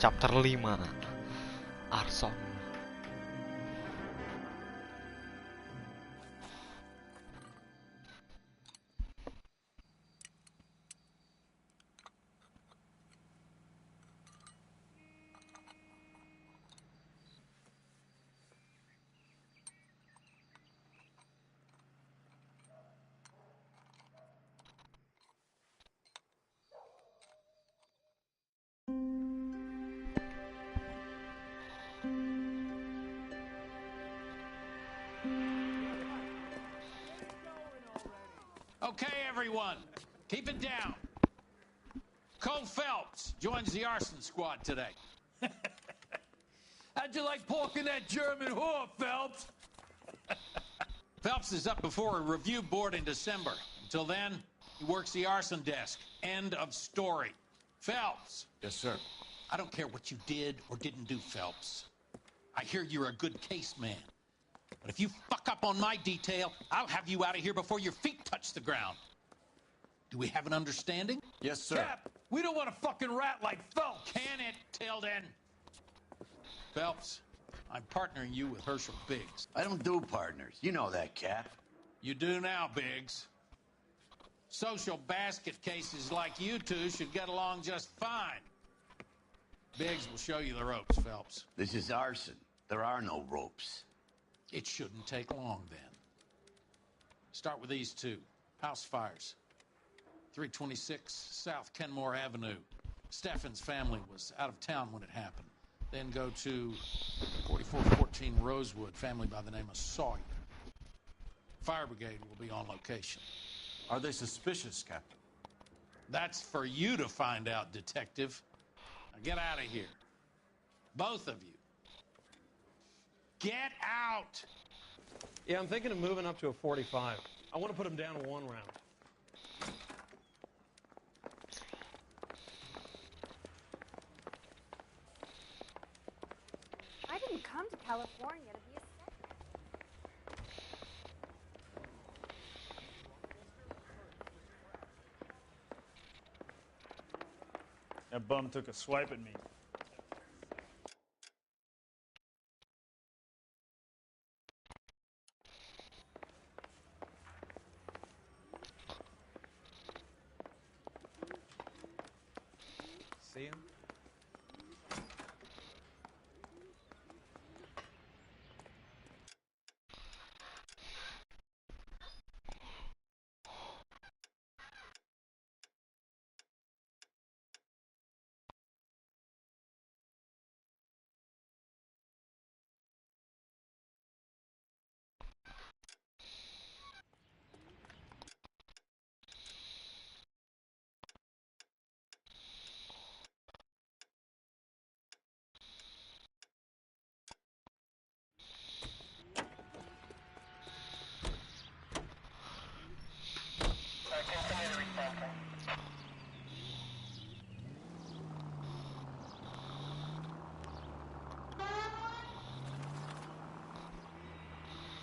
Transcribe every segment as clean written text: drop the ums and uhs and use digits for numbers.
chapter 5 Arson. Okay, everyone, keep it down. Cole Phelps joins the arson squad today. How'd you like porking that German whore, Phelps? Phelps is up before a review board in December. Until then, he works the arson desk. End of story. Phelps. Yes, sir. I don't care what you did or didn't do, Phelps. I hear you're a good case man. But if you fuck up on my detail, I'll have you out of here before your feet touch the ground. Do we have an understanding? Yes, sir. Cap, we don't want a fucking rat like Phelps. Can it, Tilden? Phelps, I'm partnering you with Herschel Biggs. I don't do partners. You know that, Cap. You do now, Biggs. Social basket cases like you two should get along just fine. Biggs will show you the ropes, Phelps. This is arson. There are no ropes. It shouldn't take long, then. Start with these two. House fires. 326 South Kenmore Avenue. Steffen's family was out of town when it happened. Then go to 4414 Rosewood, family by the name of Sawyer. Fire brigade will be on location. Are they suspicious, Captain? That's for you to find out, Detective. Now get out of here. Both of you. Get out! Yeah, I'm thinking of moving up to a 45. I want to put him down in 1 round. I didn't come to California to be a second. That bum took a swipe at me. See him?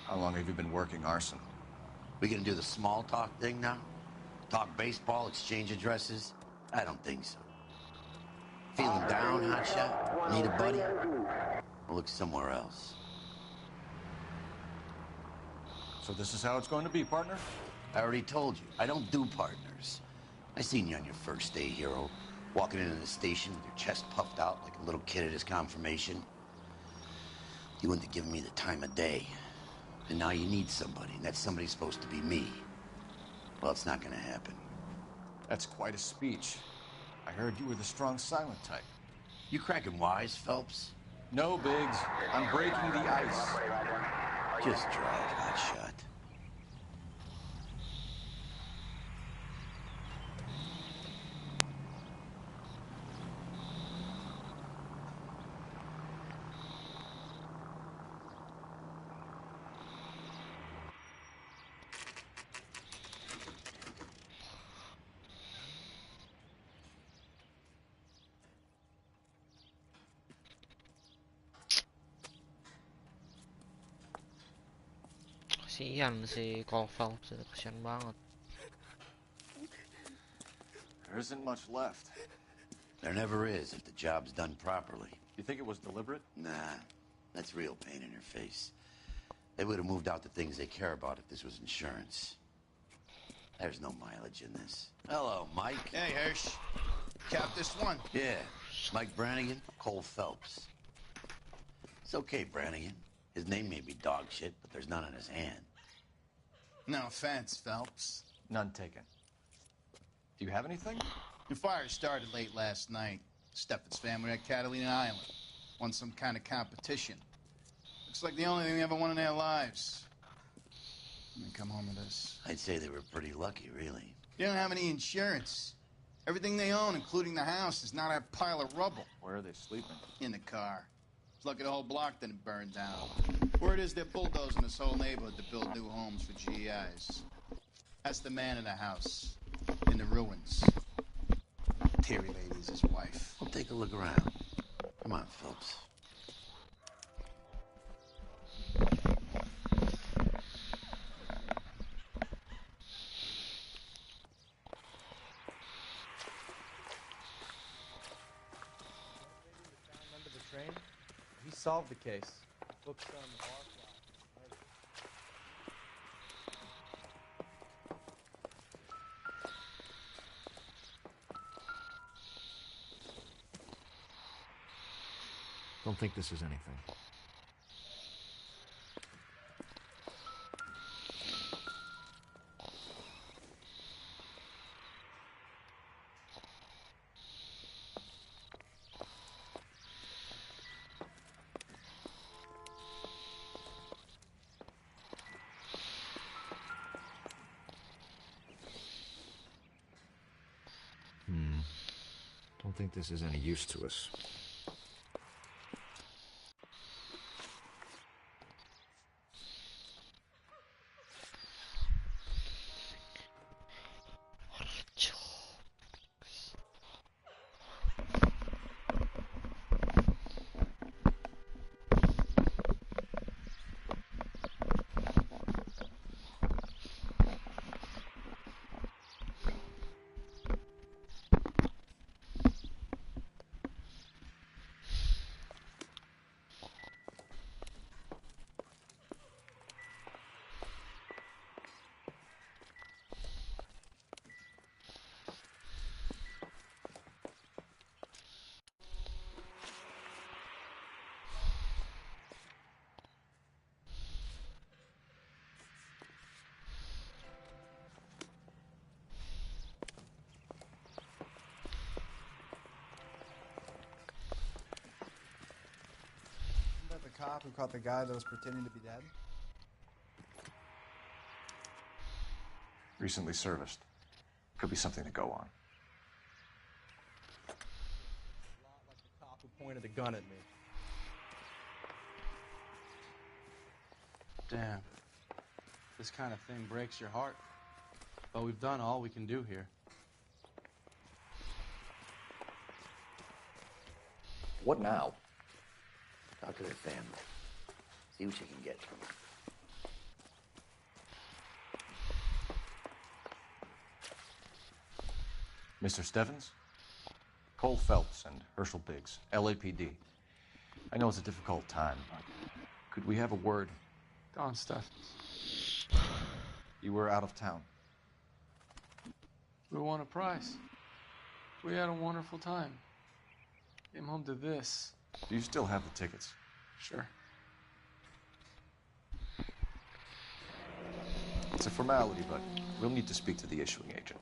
How long have you been working arson? We gonna do the small talk thing now? Talk baseball, exchange addresses? I don't think so. Feeling down, hotshot? Need a buddy? I'll look somewhere else. So this is how it's going to be, partner? I already told you, I don't do partners. I seen you on your first day, hero, walking into the station with your chest puffed out like a little kid at his confirmation. You wouldn't have given me the time of day. And now you need somebody, and that somebody's supposed to be me. Well, it's not gonna happen. That's quite a speech. I heard you were the strong silent type. You cracking wise, Phelps? No, Biggs. I'm breaking the ice. Just drive, hotshot. Kasian si Cole Phelps, kasian banget. There isn't much left. There never is if the job's done properly. You think it was deliberate? Nah, that's real pain in your face. They would have moved out the things they care about if this was insurance. There's no mileage in this. Hello, Mike. Hey, Hirsch. Cap this one. Yeah, Mike Brannigan, Cole Phelps. It's okay, Brannigan. His name may be dog shit, but there's none in his hand. No offense, Phelps. None taken. Do you have anything? The fire started late last night. Steffen's family at Catalina Island. Won some kind of competition. Looks like the only thing they ever won in their lives. And they come home with this. I'd say they were pretty lucky, really. They don't have any insurance. Everything they own, including the house, is not a pile of rubble. Where are they sleeping? In the car. It's lucky the whole block didn't burn down. Word is they're bulldozing this whole neighborhood to build new homes for GIs. That's the man in the house. In the ruins. Terry Lady's his wife. We'll take a look around. Come on, Phelps. Under the train, he solved the case. Books on the bar fly. Don't think this is anything. Don't think this is any use to us. Cop who caught the guy that was pretending to be dead? Recently serviced. Could be something to go on. A lot like the cop who pointed a gun at me. Damn. This kind of thing breaks your heart. But we've done all we can do here. What now? Talk to their family. See what you can get from them. Mr. Stevens? Cole Phelps and Herschel Biggs, LAPD. I know it's a difficult time, but could we have a word? Don Steffens. You were out of town. We won a prize. We had a wonderful time. Came home to this. Do you still have the tickets? Sure. It's a formality, but we'll need to speak to the issuing agent.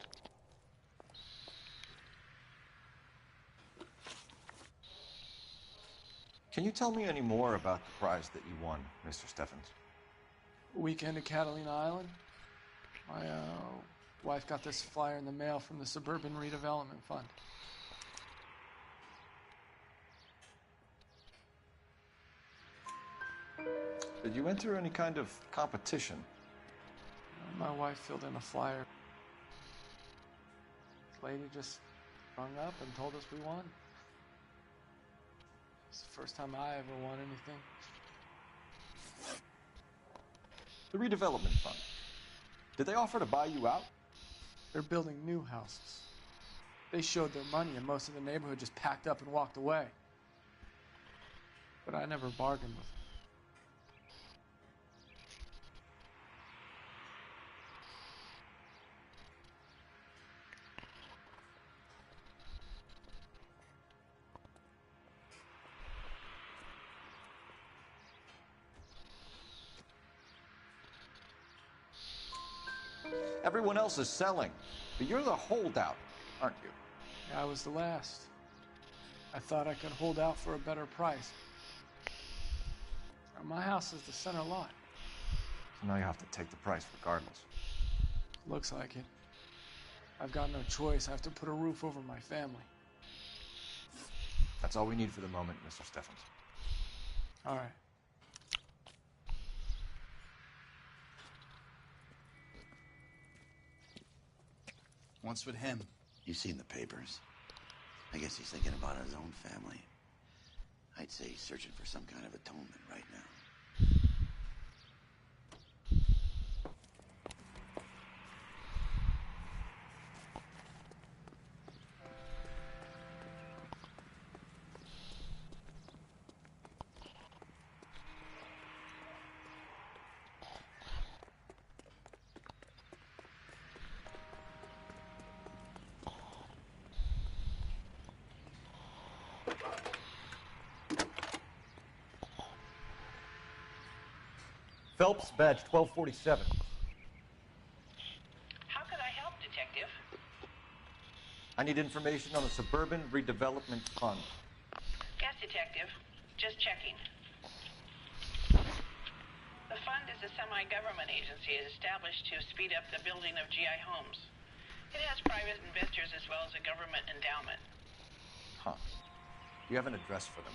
Can you tell me any more about the prize that you won, Mr. Steffens? Weekend at Catalina Island. My wife got this flyer in the mail from the Suburban Redevelopment Fund. Did you enter any kind of competition? My wife filled in a flyer. This lady just rung up and told us we won. It's the first time I ever won anything. The redevelopment fund. Did they offer to buy you out? They're building new houses. They showed their money and most of the neighborhood just packed up and walked away. But I never bargained with them. Everyone else is selling, but you're the holdout, aren't you? Yeah, I was the last. I thought I could hold out for a better price. Now, my house is the center lot. So now you have to take the price regardless. Looks like it. I've got no choice. I have to put a roof over my family. That's all we need for the moment, Mr. Steffens. All right. What's with him? You've seen the papers. I guess he's thinking about his own family. I'd say he's searching for some kind of atonement right now. Phelps, badge 1247. How can I help, Detective? I need information on the Suburban Redevelopment Fund. Yes, Detective. Just checking. The fund is a semi-government agency established to speed up the building of GI homes. It has private investors as well as a government endowment. Huh. Do you have an address for them?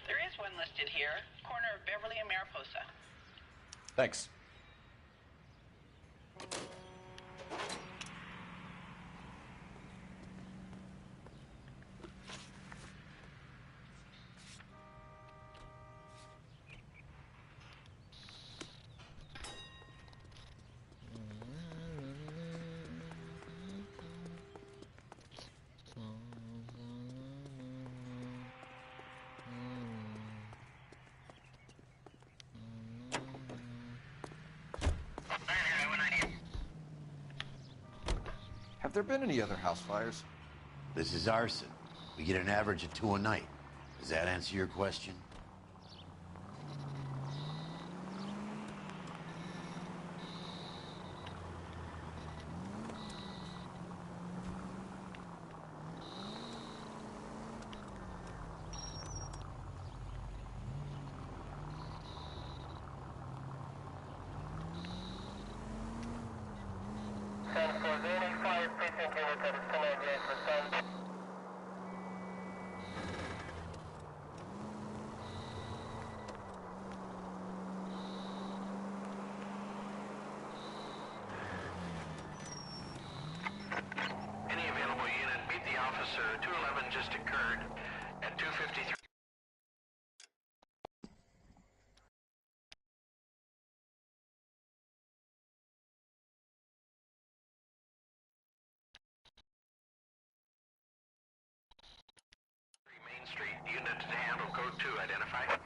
There is one listed here, corner of Beverly and Mariposa. Thanks. Have there been any other house fires? This is arson. We get an average of 2 a night. Does that answer your question? Any available unit, meet the officer. 211 just occurred at 253. Main Street. Unit to handle code 2. Identify.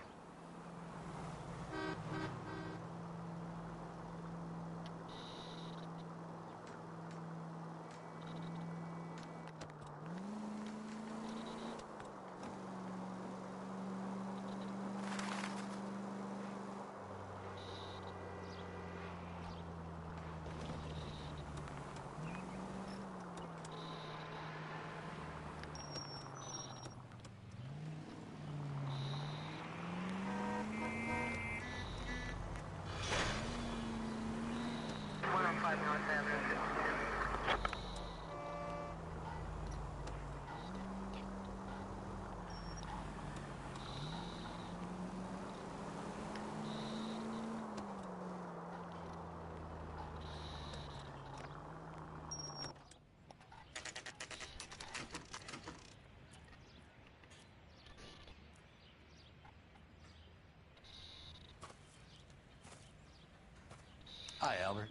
Hi, Albert.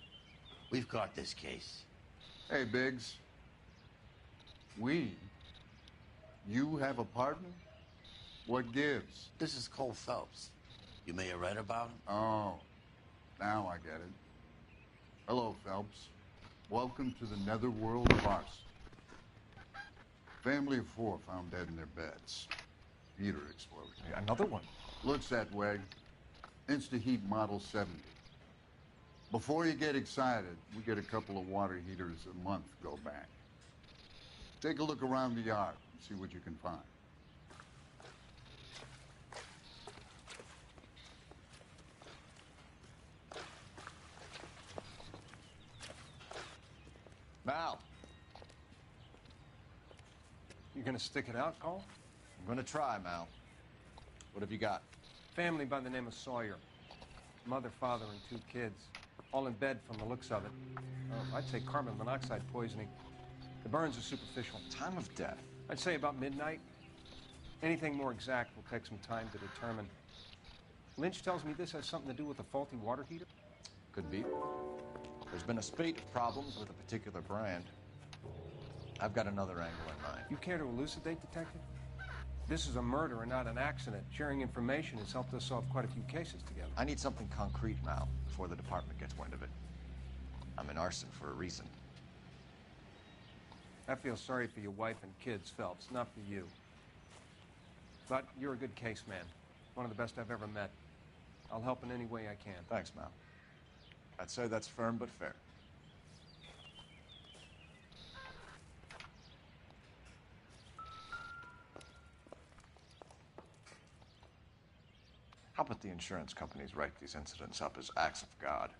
We've caught this case. Hey, Biggs. We? You have a partner? What gives? This is Cole Phelps. You may have read about him. Oh, now I get it. Hello, Phelps. Welcome to the netherworld of arson. Family of 4 found dead in their beds. Heater exploded. Another one. Looks that way. Insta-Heat Model 70. Before you get excited, we get a couple of water heaters a month go back. Take a look around the yard and see what you can find. Mal, You gonna stick it out, Cole? I'm gonna try, Mal. What have you got? Family by the name of Sawyer. Mother, father, and 2 kids. All in bed from the looks of it. I'd say carbon monoxide poisoning. The burns are superficial. Time of death? I'd say about midnight. Anything more exact will take some time to determine. Lynch tells me this has something to do with a faulty water heater. Could be. There's been a spate of problems with a particular brand. I've got another angle in mind. You care to elucidate, Detective? This is a murder and not an accident. Sharing information has helped us solve quite a few cases together. I need something concrete, Mal, before the department gets wind of it. I'm in arson for a reason. I feel sorry for your wife and kids, Phelps, not for you. But you're a good case man. One of the best I've ever met. I'll help in any way I can. Thanks, Mal. I'd say that's firm but fair. How about the insurance companies write these incidents up as acts of God?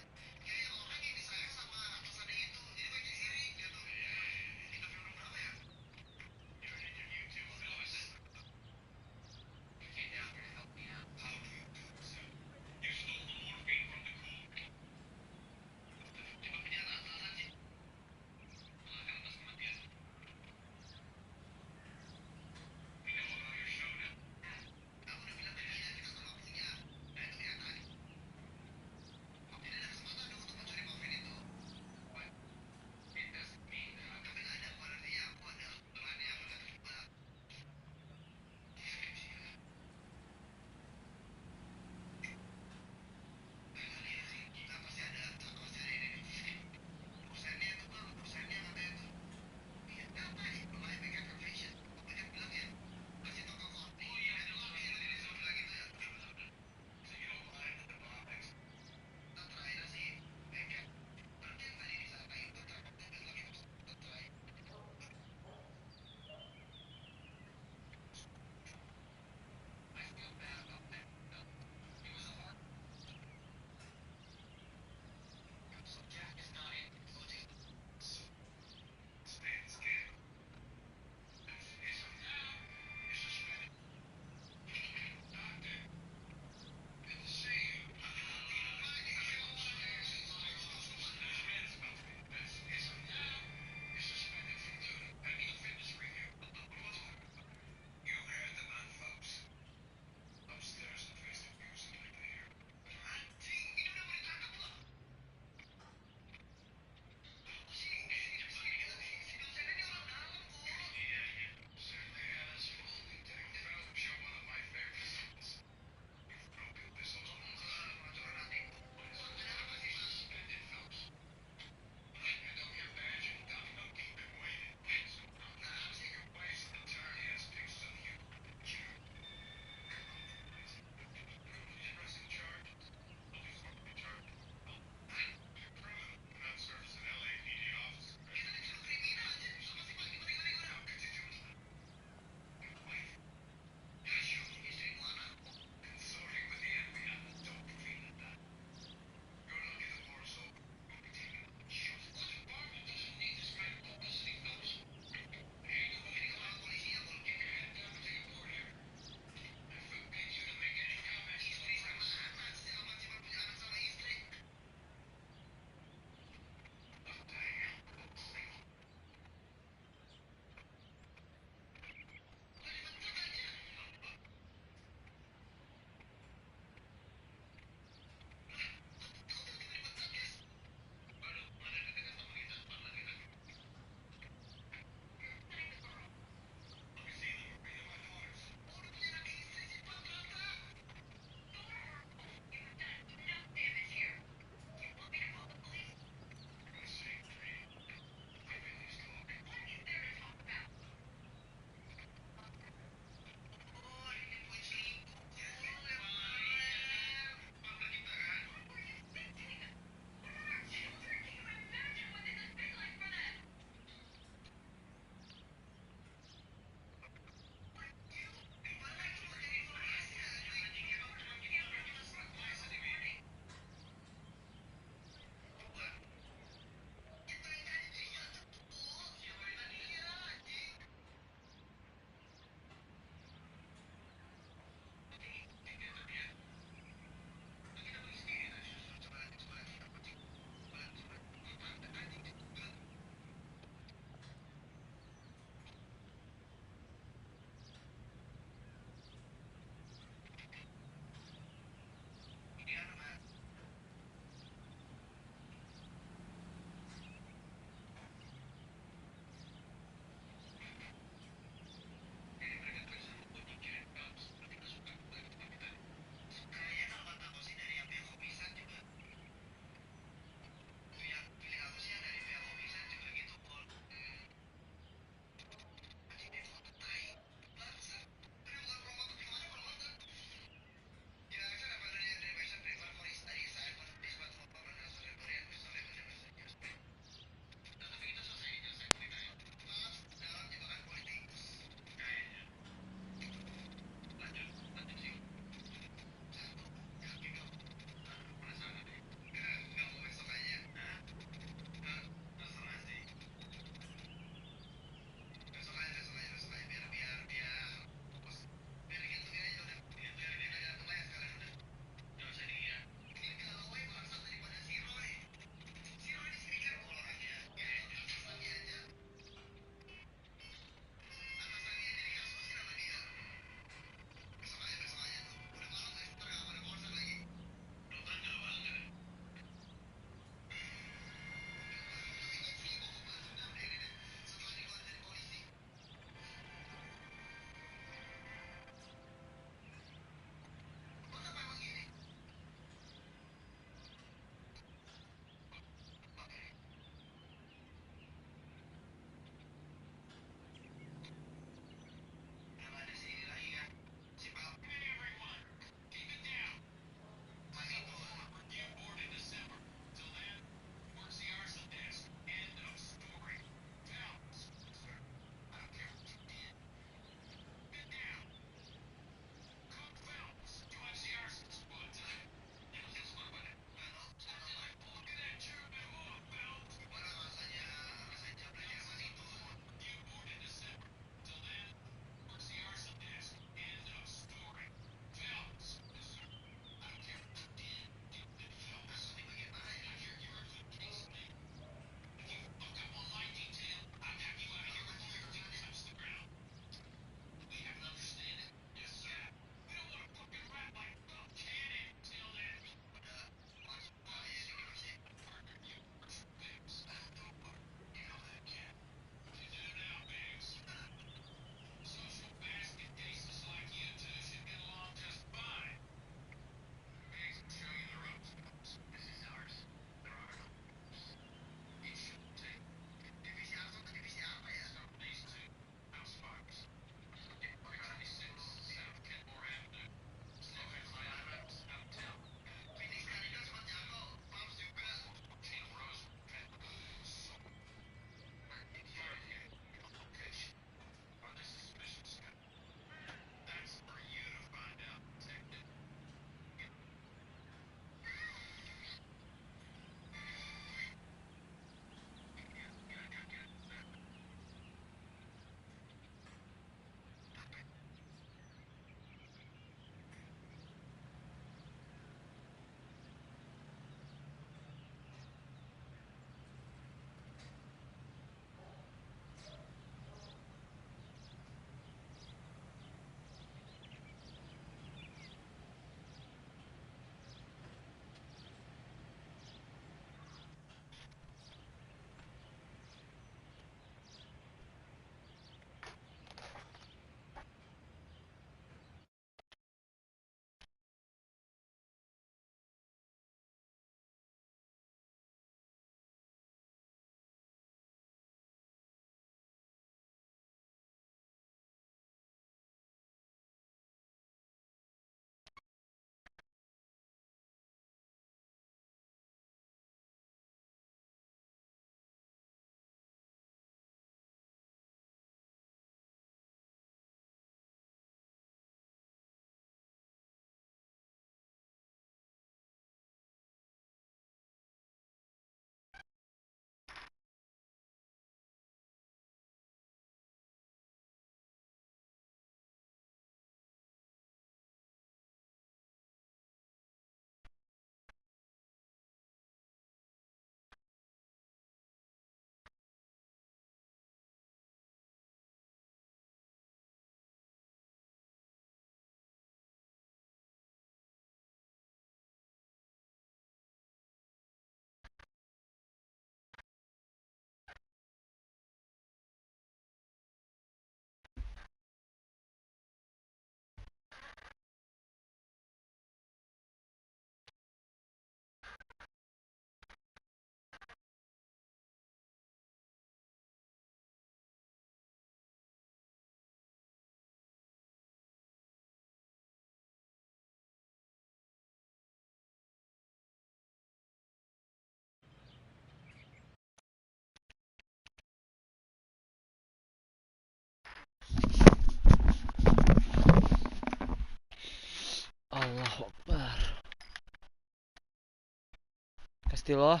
Pasti loh.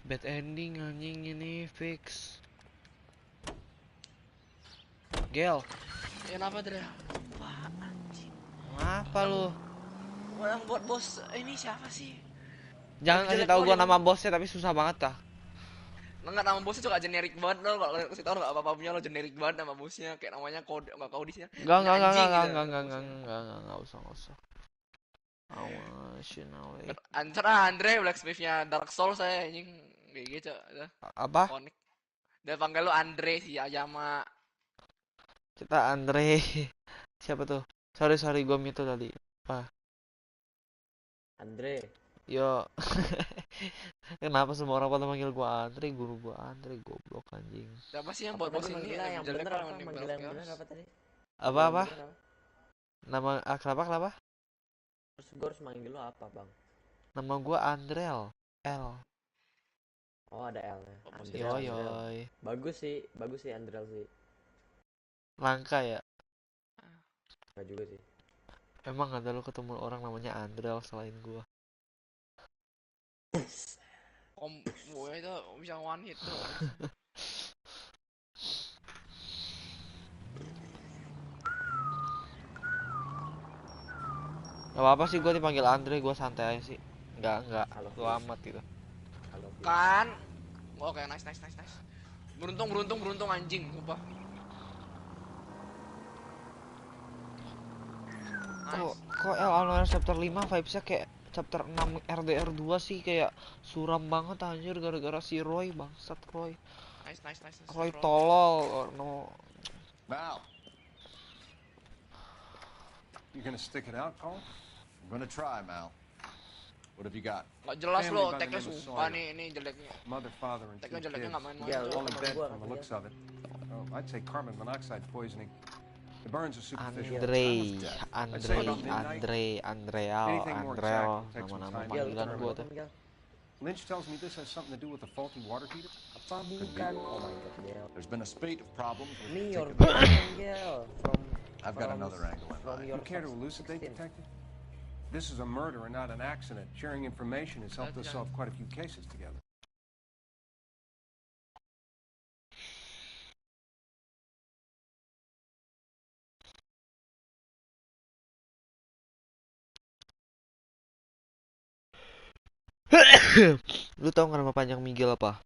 Bad ending anjing ini fix. Gel. Kenapa Dre? Wah anjing. Ngapa lu? Yang buat bos ini siapa sih? Jangan kasih tahu gua nama bosnya tapi susah banget kah? Enggak, nama bosnya juga generik banget loh. Kalau kasih tahu enggak apa-apa punya lo, generik banget nama bosnya. Kayak namanya kode enggak kau di sini. Enggak usah. Awas, Ancer Andre Blacksmith-nya Dark Souls saya anjing kayak gitu. Apa? Konik. Dia panggil lo Andre si Ayama. Kita Andre. Siapa tuh? Sorry gua mute tadi. Apa? Andre. Yo. Kenapa semua orang pada manggil gua Andre? Guru gua Andre, goblok anjing. Siapa sih yang buat bos ini? Yang bener apa? Manggil yang bener apa tadi? Apa? Nama kenapa? Terus gue harus manggil lo apa, Bang? Nama gua Andrel. L. Oh, ada L ya. Andrel. Yoi. Bagus sih Andrel sih. Langka ya? Enggak juga sih. Emang ada lu ketemu orang namanya Andrel selain gua? Gue itu bisa one hit tuh. Gak apa-apa sih, gue dipanggil Andre, gue santai aja sih. Enggak, lu amat gitu. Kan? Oke, nice. Beruntung anjing, sumpah. Kok L.A Noire chapter 5 vibesnya kayak chapter 6 RDR 2 sih, kayak suram banget anjir gara-gara si Roy, bangsat Roy. Nice. Roy tolol, or no. Mal. You gonna stick it out, Cole? I'm gonna try, Mal. What have you got? Gak jelas lo, tag-nya sumpah nih, ini jeleknya. Mother, father, and two Tag-nya jeleknya kids. gak main-main. Yeah, All in bed from the looks of it. Oh, I'd say carbon monoxide poisoning. The burns are superficial. Andreal, nama-nama panggilan gua tuh. Lynch tells me this has something to do with the faulty water heater. Apa bukan? Oh my god, Gel. There's been a spate of problems with Me your particular- Gel. I've got another angle in mind. You care to elucidate, Detective? This is a murder and not an accident. Sharing information has helped us solve quite a few cases together. Lu tau nggak nama panjang Miguel apa?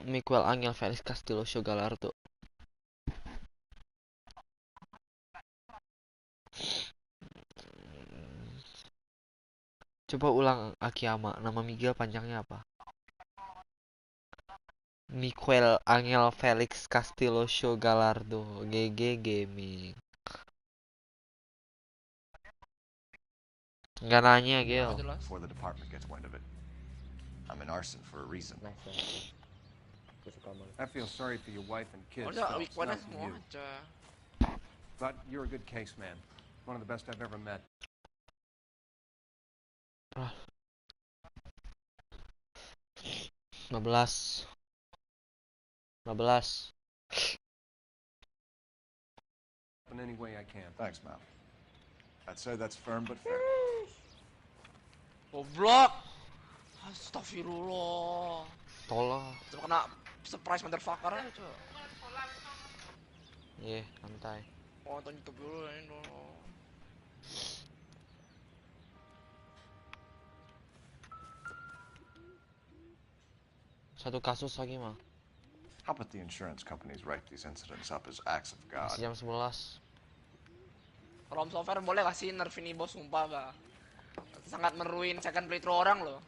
Miguel Angel Felix Castillo Galardo. Coba ulang Akiyama, nama Miguel panjangnya apa? Miguel Angel Felix Castillo Galardo, GG Gaming. Nggak nanya, Gel. Before the department gets wind of it. I'm in arson for a reason. I feel sorry for your wife and kids. Udah, Phelps, weekend not for semua you. aja. But you're a good case, man. One of the best I've ever met. Ah. 15. In any way I can. Thanks, Mal. I'd say that's firm but fair. Goblok. Astagfirullah. Tolong. Cuma kena surprise motherfucker aja, coy. Iya, santai. Nonton YouTube dulu ini dulu. Satu kasus lagi mah. How about the insurance companies write these incidents up as acts of God? Masih jam 11. Rom software boleh kasih nerf ini bos, sumpah gak? Sangat meruin second playthrough orang loh.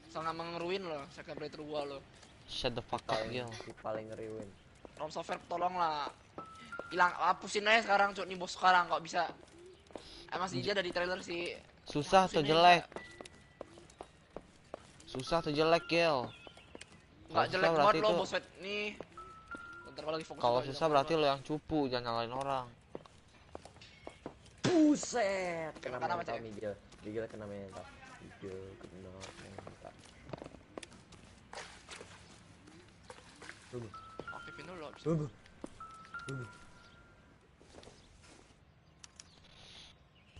Sangat mengeruin loh second playthrough gua loh. Shut the fuck up, Gil. Paling ngeriwin. Rom software tolonglah. Hilang, hapusin aja sekarang cuk nih bos sekarang kok bisa. Masih dia ada di trailer sih. Susah atau jelek? Susah atau jelek, Gil? Enggak jelek banget lo bos nih. Bentar lagi fokus. Kalau susah berarti lo yang cupu, jangan nyalain orang. Buset. Kena apa cek? Miguel kena mental. Miguel kena mental. Tunggu. Aktifin dulu. Tunggu.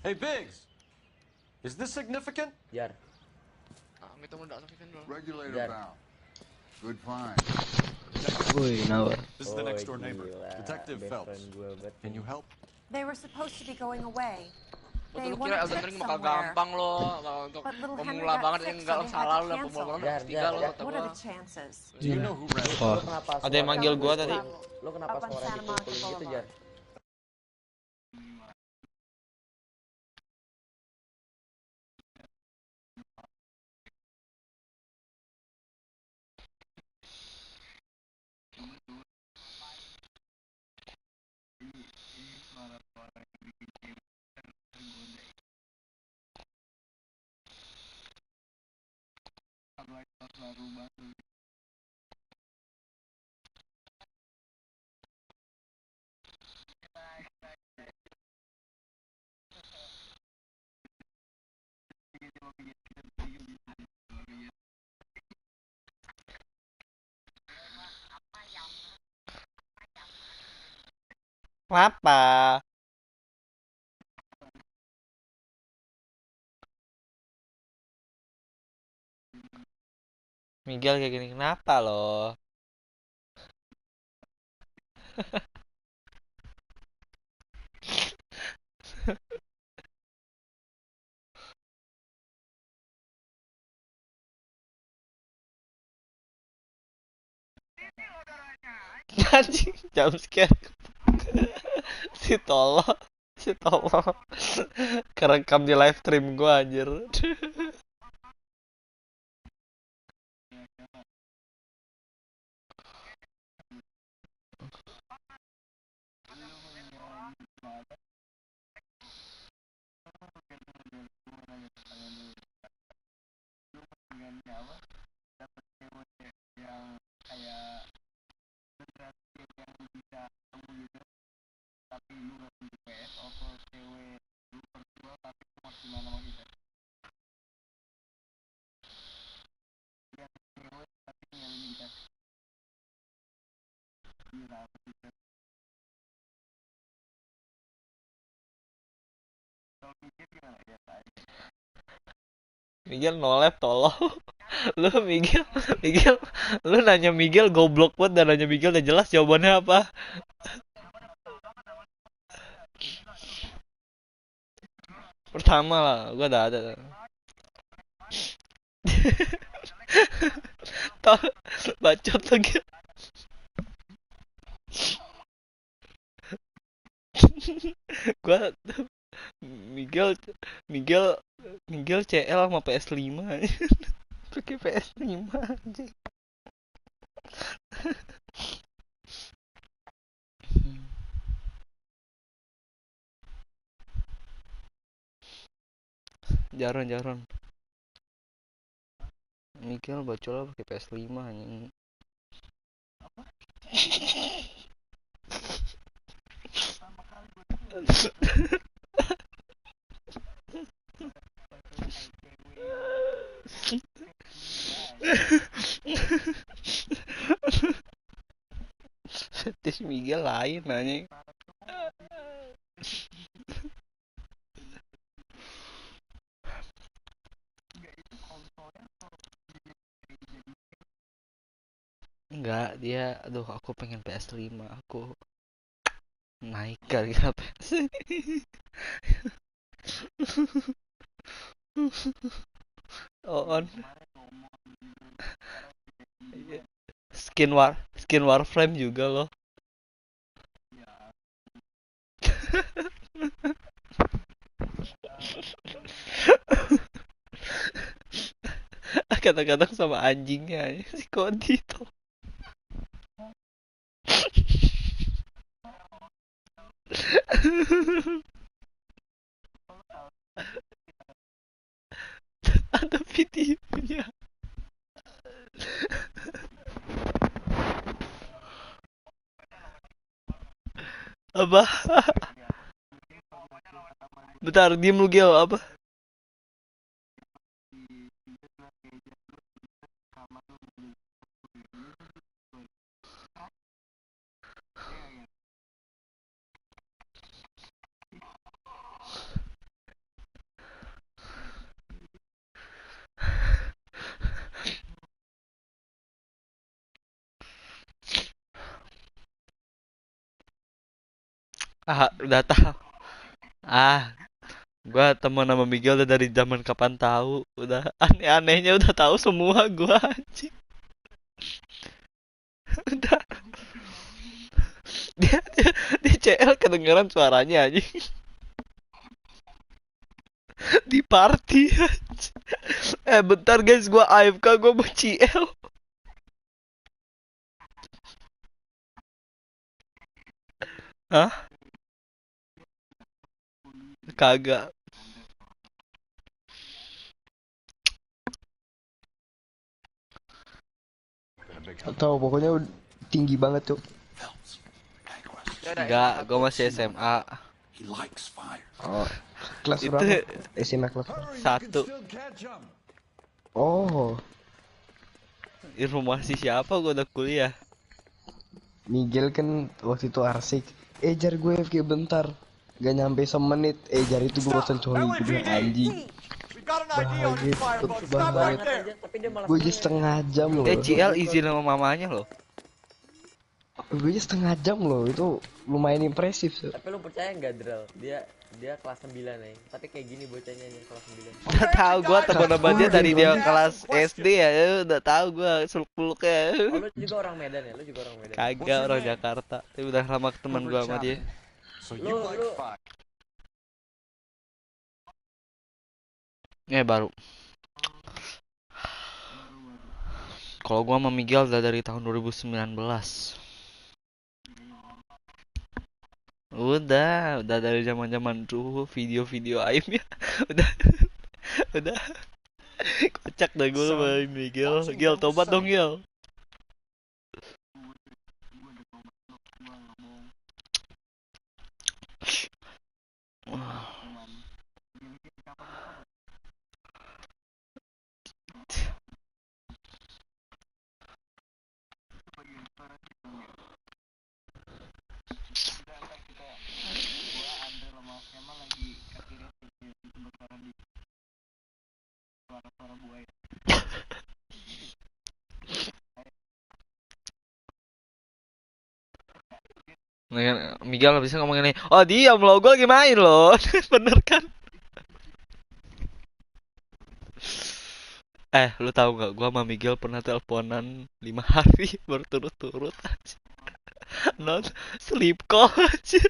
Hey, Biggs! Is this significant? Jar. Kita meledak sakit dulu. Regulator Jar. valve. Good find. Woi, Noire. This is the next door neighbor, Detective Phelps. Can you help? They were supposed to be going away. Betul They lu won kira a Elden trip Ring bakal somewhere. gampang lo, untuk But little Henry pemula got banget sick, ini so enggak they had salah to lu, cancel. pemula banget Jar, tiga Jar, lo Jar. kata What gua. are the chances? Do you know who ran it? Lu kenapa Ada yang manggil gua tadi. Lu kenapa Up on suara Santa Monica dipukul gitu, Jar? Boulevard. Kenapa? Miguel kayak gini kenapa loh? Anjing, jump scare. Si tolol, si tolol. Kerekam di live stream gua anjir. Miguel no lab tolol. Lu Miguel, Miguel, lu nanya Miguel goblok banget dan nanya Miguel udah jelas jawabannya apa. Pertama lah, gua udah ada. Tau, bacot lagi. Gua Miguel, Miguel, Miguel CL sama PS5 pakai PS5 anjing. Jaron, Jaron. Miguel bacol pakai PS5 anjing. Fetis Miguel lain anjing. Enggak, dia aduh aku pengen PS5, aku naik gara-gara PS. Oh, on. Skin Warframe juga loh. Kadang-kadang sama anjingnya si Cody tuh. Ada videonya. Apa? Bentar, diem lu Gel, apa? Udah tahu. Ah, gua teman sama Miguel udah dari zaman kapan tahu. Udah aneh-anehnya udah tahu semua gua anjing. Udah dia CL kedengeran suaranya anjing di party anjing. Bentar guys, gua AFK, gua mau CL. Hah? Kagak. Atau pokoknya tinggi banget tuh. Enggak, gua masih SMA. Oh, kelas Itu berapa? SMA kelas 1. Oh, Informasi siapa, gua udah kuliah. Miguel kan waktu itu arsik. Jar gue FK bentar. Gak nyampe semenit. Jar itu gue bosan coy. Gue bilang anjing. Bahagia. Gue aja setengah jam loh. CL izin sama mamanya loh. Gue aja setengah jam loh. Itu lumayan impresif. So. Tapi lu percaya nggak, Drel? Dia kelas 9 nih. Tapi kayak gini bocahnya nih kelas 9. Udah tahu gua teman-teman dia dari dia kelas SD ya. Udah tahu gua suluk-suluknya. Oh, lu juga orang Medan ya? Lu juga orang Medan. Kagak, orang Jakarta. Tapi udah lama teman gua sama dia. Lu Baru. Kalau gua sama Miguel udah dari tahun 2019. Udah dari zaman-zaman dulu video-video aibnya. udah udah kocak dah gue sama Miguel. Gil, tobat dong Gil. Miguel bisa ngomong ini. Oh diam lo, gue lagi main lo. Bener kan? Lu tahu nggak? Gue sama Miguel pernah teleponan 5 hari berturut-turut aja. Non sleep call aja.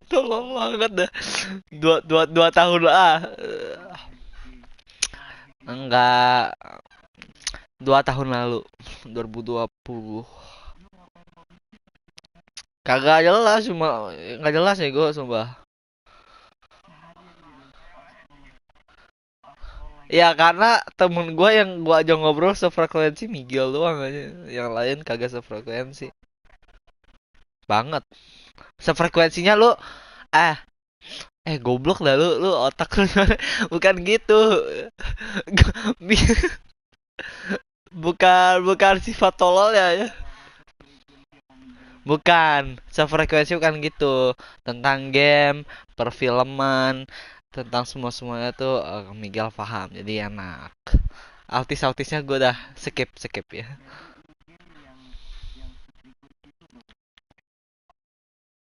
Tolong banget dah. Dua tahun lah. Enggak. 2 tahun lalu. 2020. Kagak jelas, cuma nggak jelas ya gue sumpah. Ya karena temen gue yang gue aja ngobrol sefrekuensi Miguel doang aja. Yang lain kagak sefrekuensi. Banget. Sefrekuensinya lu goblok dah lu otak lu bukan gitu. bukan sifat tolol ya. Bukan, sefrekuensi bukan gitu. Tentang game, perfilman, tentang semuanya tuh Miguel paham. Jadi enak. Autisnya gue udah skip ya.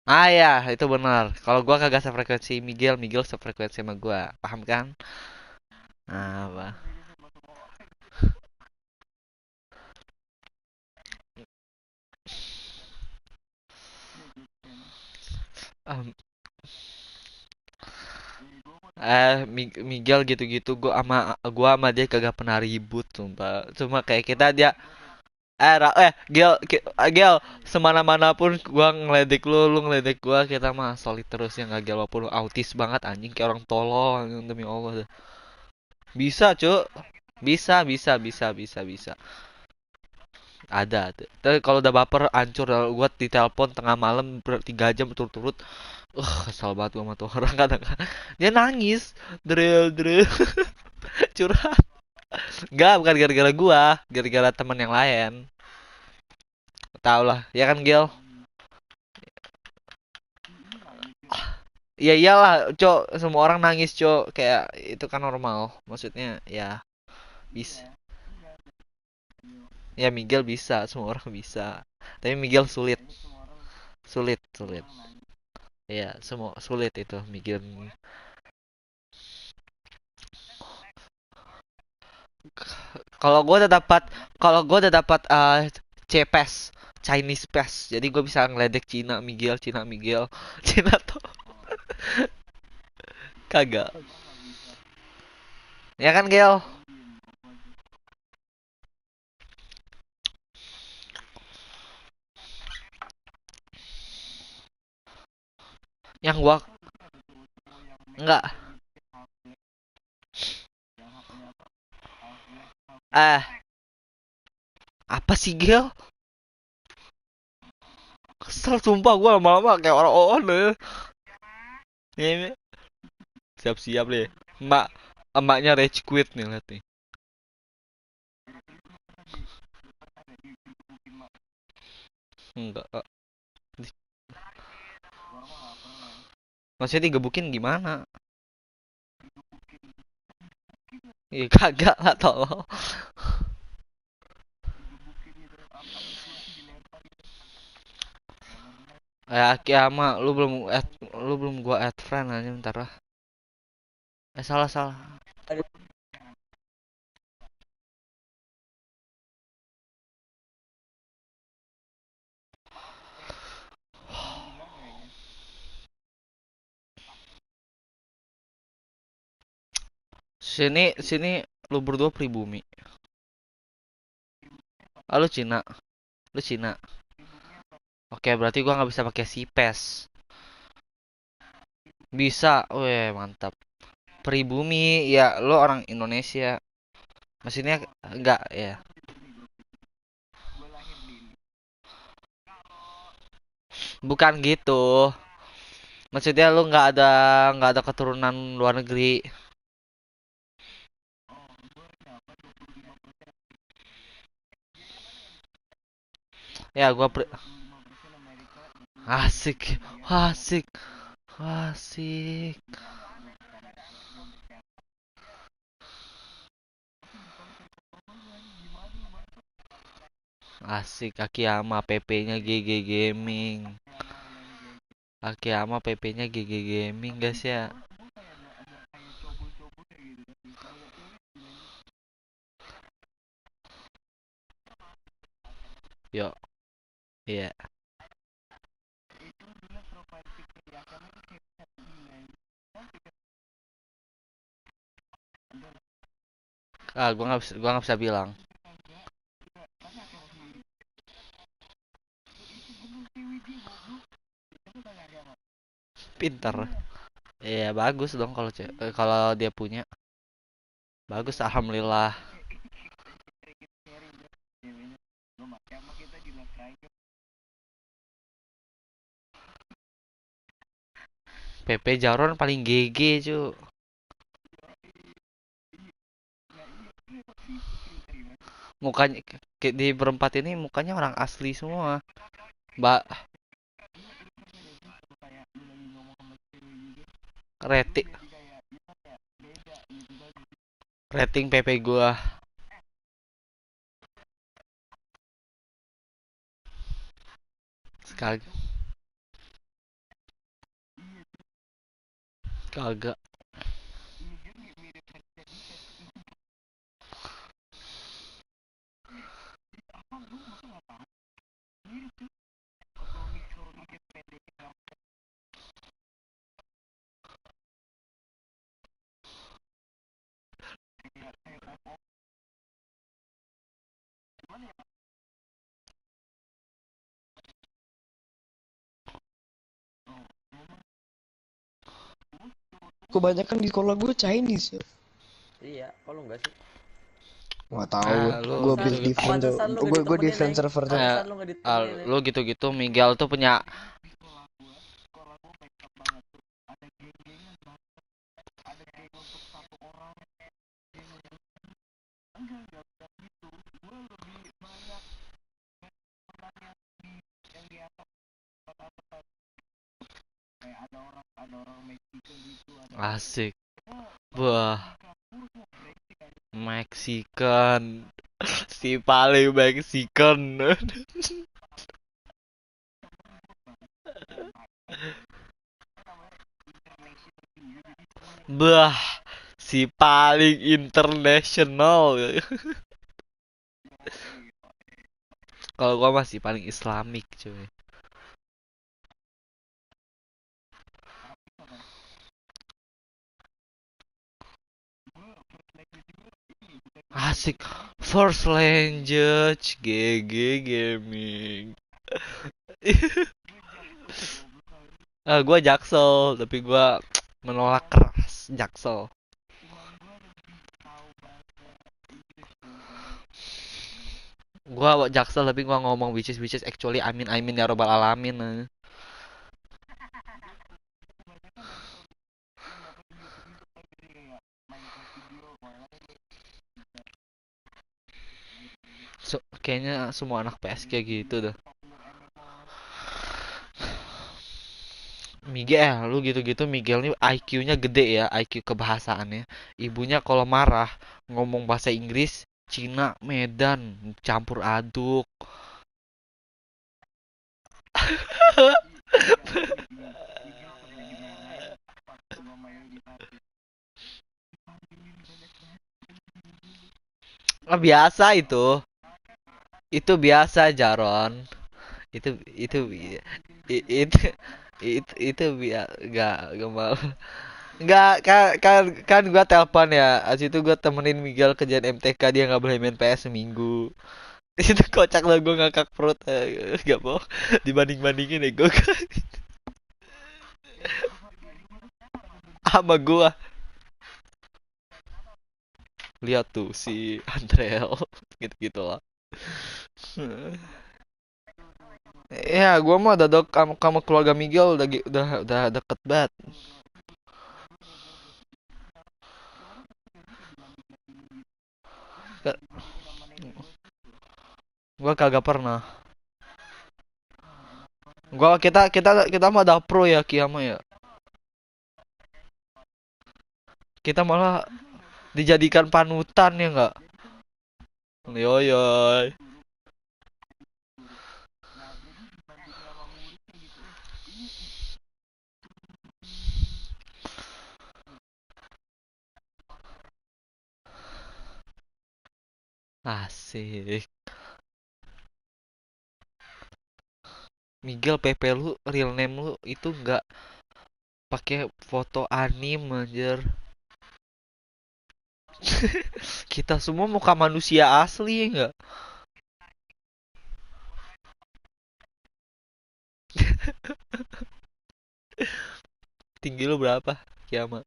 Ya, itu benar. Kalau gua kagak sefrekuensi Miguel sefrekuensi sama gua. Paham kan? Apa? Miguel gitu-gitu gua sama dia kagak pernah ribut sumpah. Cuma kayak kita dia Gel, semana-mana pun gua ngeledek lu ngeledek gua, kita mah solid terus ya nggak Gel, walaupun autis banget anjing kayak orang tolol demi Allah. Bisa, Cuk. Bisa. Ada. Tapi kalau udah baper hancur, gua ditelepon tengah malam 3 jam berturut-turut. Kesal banget gua sama tuh orang kadang-kadang. Dia nangis, drill. Curhat. Enggak, bukan gara-gara gua, gara-gara teman yang lain. Tahu lah, ya kan Gil? Ya iyalah, Cok, semua orang nangis, Cok. Kayak itu kan normal. Maksudnya ya bisa. Ya Miguel bisa, semua orang bisa. Tapi Miguel sulit. Ya, semua sulit itu mikir. Kalau gue udah dapat kalau gue udah dapat CPES, Chinese PES. Jadi gue bisa ngeledek Cina Miguel. Cina tuh kagak. Ya kan, Gel? Yang gua enggak. Eh, apa sih, Gel? Kesel sumpah gua lama-lama kayak orang-orang deh. Ini siap-siap deh. Emaknya rage quit nih, lihat nih. Enggak. Maksudnya digebukin gimana? Iya kagak lah tolong. Kiama, lu belum gua add friend aja bentar lah. Salah. Sini lu berdua pribumi. Lu Cina. Lu Cina. Oke, berarti gua nggak bisa pakai si PES. Bisa. Weh, mantap. Pribumi, ya lu orang Indonesia. Maksudnya enggak ya. Bukan gitu. Maksudnya lu nggak ada keturunan luar negeri. Ya, asik. Asik. Asik. Asik Akiyama PP-nya GG Gaming. Akiyama PP-nya GG Gaming, guys ya. Yuk. Iya. Gua nggak bisa bilang. Pinter. Iya, bagus dong kalau dia punya. Bagus, alhamdulillah. PP Jaron paling GG, cu. Mukanya di berempat ini mukanya orang asli semua. Mbak rating rating PP gua kagak kagak. Kebanyakan di sekolah gue Chinese ya. Iya, kalau enggak sih? Nggak tahu gue build gitu. defense gue defense server tuh. Lu gitu-gitu Miguel tuh punya asik. Wah, Mexican. Si paling Mexican. Bah, si paling international. Kalau gua masih paling Islamik, cuy. Asik. First language GG Gaming. Gua Jaksel, tapi gua menolak keras Jaksel. Gua Jaksel tapi gua ngomong which is actually amin amin ya robbal alamin. Kayaknya semua anak PS kayak gitu dah. Miguel, lu gitu-gitu Miguel nih IQ-nya gede ya, IQ kebahasaannya. Ibunya kalau marah ngomong bahasa Inggris, Cina, Medan, campur aduk. Biasa itu. Itu biasa, Jaron. Itu itu itu gak mau. Enggak, kan gua telepon ya. Abis itu gua temenin Miguel kerjaan MTK, dia nggak boleh main PS seminggu. Itu kocak lah, gua ngakak perut. Gak mau dibanding-bandingin ya gua sama gua. Lihat tuh si Andrel gitu-gitu lah. Ya, gua mah udah kamu keluarga Miguel udah deket banget. Gua kagak pernah. Kita mah ada pro ya Kiama ya. Kita malah dijadikan panutan ya enggak? Yoyoy. Asik. Miguel PP lu real name lu itu enggak pakai foto anime anjir. Kita semua muka manusia asli ya enggak? Tinggi lu berapa, Kiama?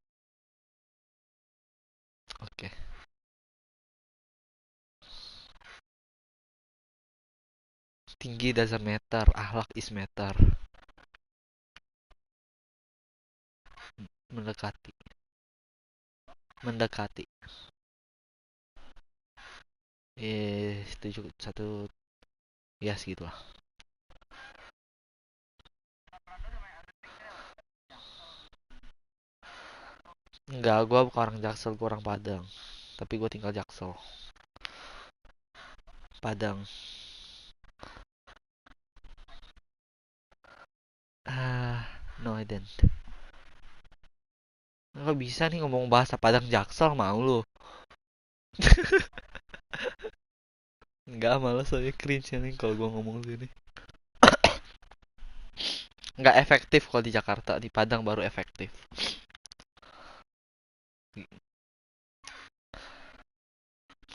Oke. Tinggi doesn't matter, akhlak is matter. Mendekati. Mendekati. Satu ya segitulah. Enggak, gua bukan orang Jaksel, gua orang Padang. Tapi gua tinggal Jaksel. Padang. No I didn't. Nggak bisa nih ngomong bahasa Padang Jaksel, mau lu? Enggak, malah soalnya cringe nih kalau gua ngomong sini. Nggak efektif kalau di Jakarta, di Padang baru efektif.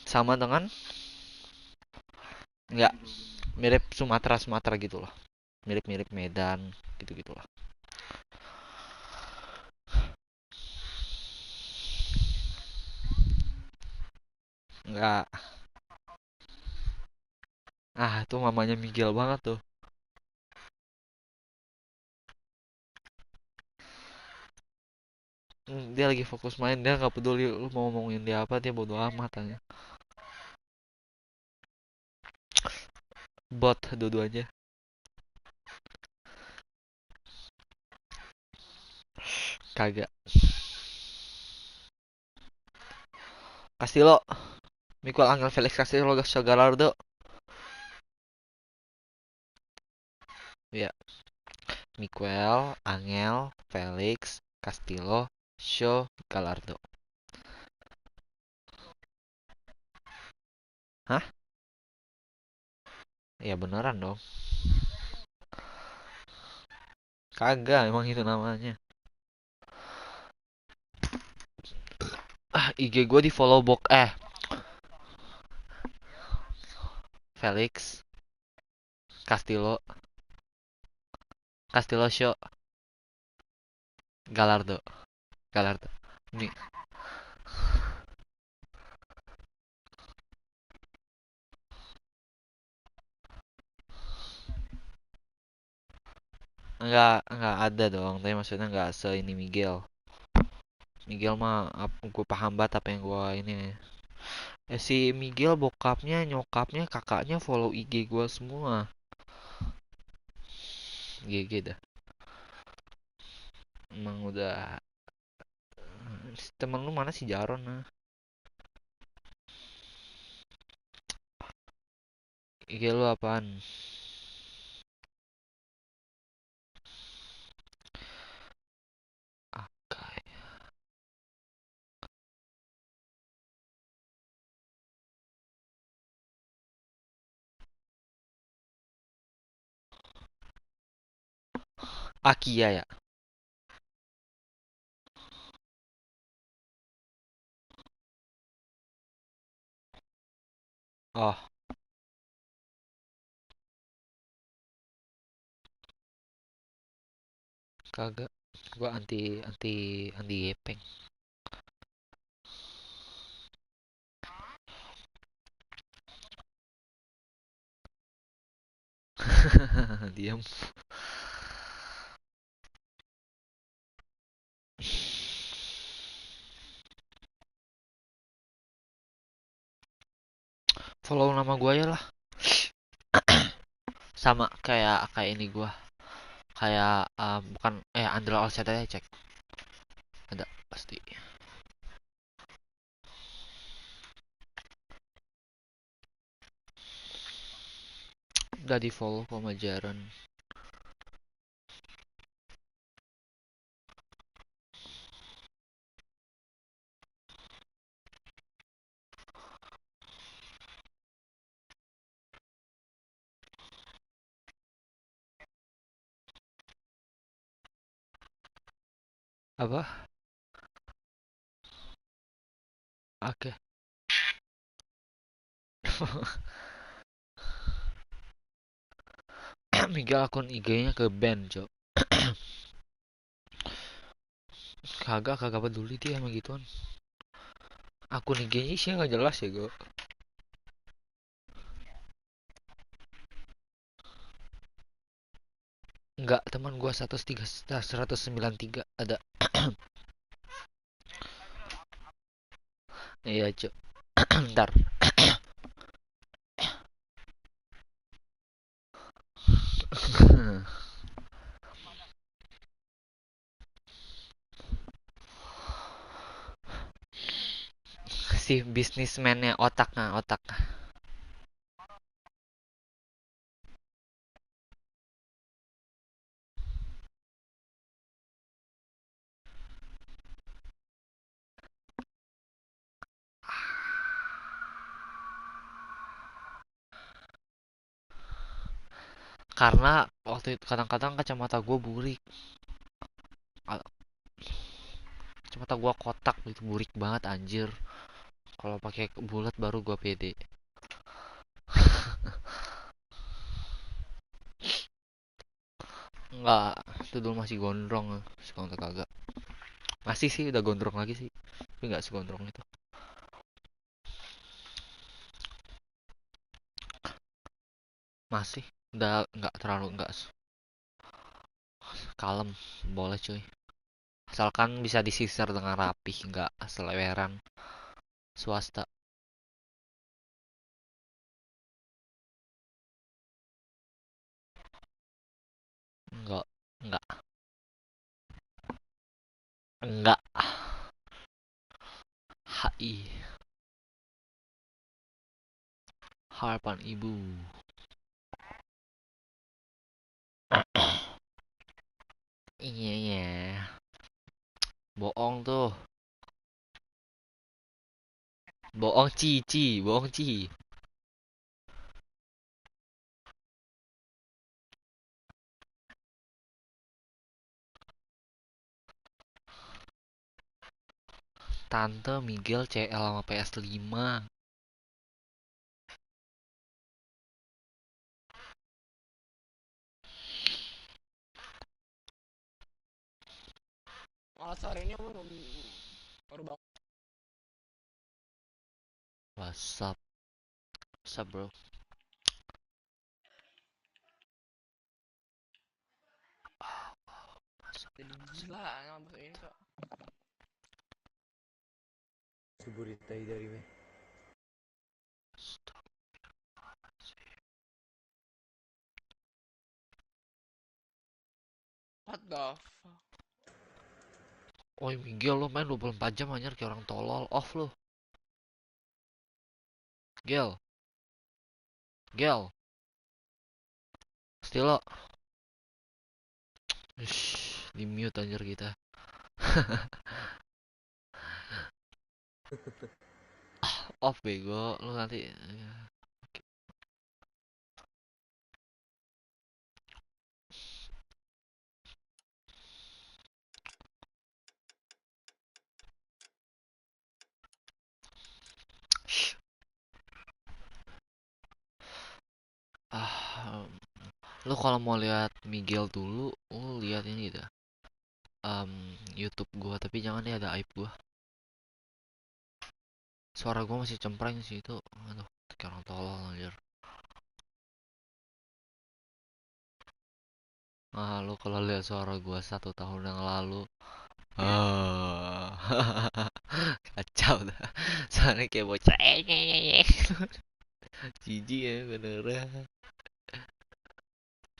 Sama dengan nggak mirip Sumatera gitu loh, mirip Medan gitu gitulah. Nggak, itu mamanya Miguel banget tuh. Dia lagi fokus main, dia nggak peduli lu mau ngomongin dia apa, dia bodo amat aja. Bot dua-duanya. Kagak. Castillo, Miguel Angel Felix Castillo Gallardo. Ya, Miguel Angel Felix Castillo Show Galardo. Hah? Ya beneran dong. Kagak, emang itu namanya. IG gue di follow Felix Castillo Show Galardo. Ini enggak ada dong, tapi maksudnya enggak se ini Miguel. Miguel mah gue paham banget apa yang gue ini. Si Miguel bokapnya, nyokapnya, kakaknya follow IG gue semua. GG dah. Emang udah. Temen lu mana sih Jaron nah? IG lu apaan? Akai. Akia ya? Oh, kagak. Gua anti anti anti gepeng. Diam. Follow nama gua ya lah. Sama kayak kayak ini gua. Kayak bukan Andra Olset aja cek. Ada pasti. Udah di follow sama Jaron. Apa? Oke. Miguel akun IG-nya ke band, Cok. Kagak peduli dia sama gituan. Akun IG-nya sih nggak jelas ya, gue. Enggak, teman gua 193 ada. Iya, Cok. Ntar. Si bisnismennya otak. Karena waktu itu kadang-kadang kacamata gue burik. Kacamata gue kotak gitu, burik banget anjir. Kalau pakai bulat baru gue pede. Enggak, itu dulu masih gondrong. Sekarang udah kagak. Masih sih, udah gondrong lagi sih. Tapi nggak segondrong itu. Masih, udah nggak terlalu nggak kalem. Boleh cuy. Asalkan bisa disisir dengan rapih, nggak seleweran swasta. Enggak, enggak, enggak. HI, harapan ibu. Iya, iya. Bohong tuh. Bohong bohong Ci. Tante Miguel CL sama PS5. Malah sehari ini aku baru bangun. What's up? What's up, bro? Jadi gila ngabis ini kok. Suburitai dari me. What the fuck? Oh, Miguel lo main 24 jam anjir kayak orang tolol. Off lo. Gel. Gel. Stilo. Ish, di mute anjir kita. Off bego lu nanti. Ah, lu kalau mau lihat Miguel dulu, lu lihat ini dah. YouTube gua tapi jangan deh ada aib gua. Suara gua masih cempreng sih itu. Aduh, kayak orang tolol anjir. Ah, lu kalau lihat suara gua 1 tahun yang lalu, ah, kacau dah. Soalnya kayak bocah jijik ya beneran.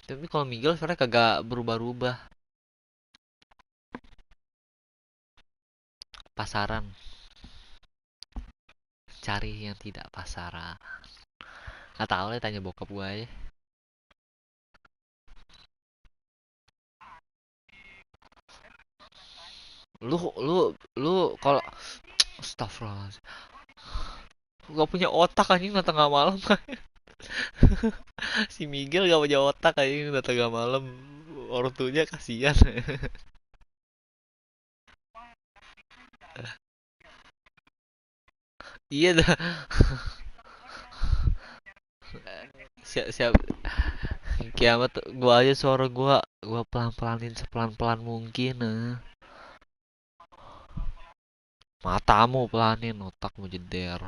Tapi kalau Miguel sebenarnya kagak berubah-ubah. Pasaran, cari yang tidak pasaran. Nggak tahu lah tanya bokap gua aja. Lu kalau Astagfirullah. Gak punya otak anjing datang tengah malam. Si Miguel gak punya otak anjing datang tengah malam. Ortunya kasihan. Iya dah. Siap kiamat gua aja suara gua pelan-pelanin sepelan-pelan mungkin. Matamu pelanin, otakmu jeder.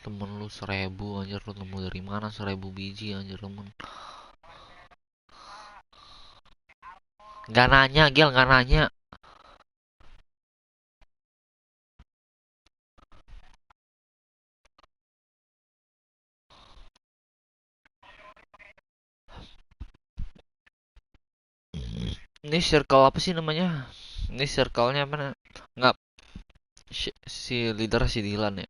Temen lu 1.000 anjir, lu nemu dari mana 1.000 biji anjir temen. Gak nanya Gel, gak nanya. Ini circle apa sih namanya? Ini circle-nya apa? Nggak, si leader si Dilan ya.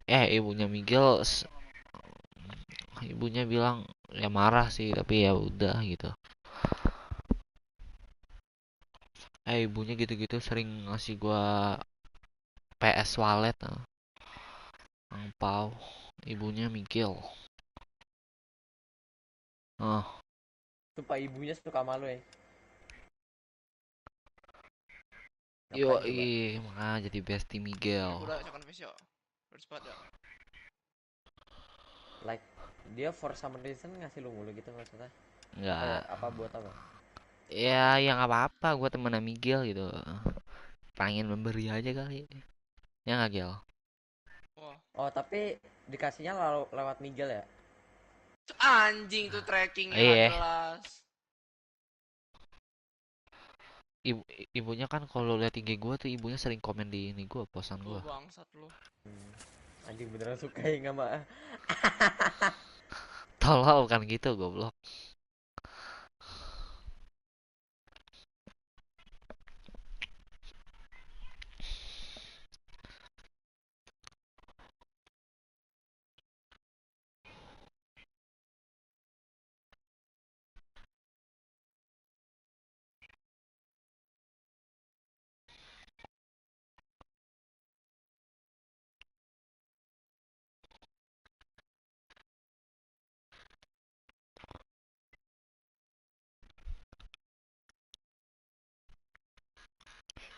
Ibunya Miguel ibunya bilang ya marah sih, tapi ya udah gitu. Ibunya gitu-gitu sering ngasih gua PS wallet, angpau. Ibunya Miguel. Sumpah ibunya suka malu ya. Yo, Ngapain coba? makanya jadi bestie Miguel. Udah cakap face yo. Cepat dah. Like dia for some reason ngasih lu mulu gitu maksudnya. Enggak. Apa buat apa? Ya, yang apa-apa, gua temen Miguel gitu. Pengen memberi aja kali. Ya nggak, Gel? Oh, tapi dikasihnya lewat Miguel ya? Anjing tuh trackingnya nggak Iya. jelas. Ibunya kan kalau lihat IG gua tuh ibunya sering komen di ini gua, posan gua. Bangsat lu. Anjing beneran suka ya nggak mbak? Tolol kan gitu, goblok.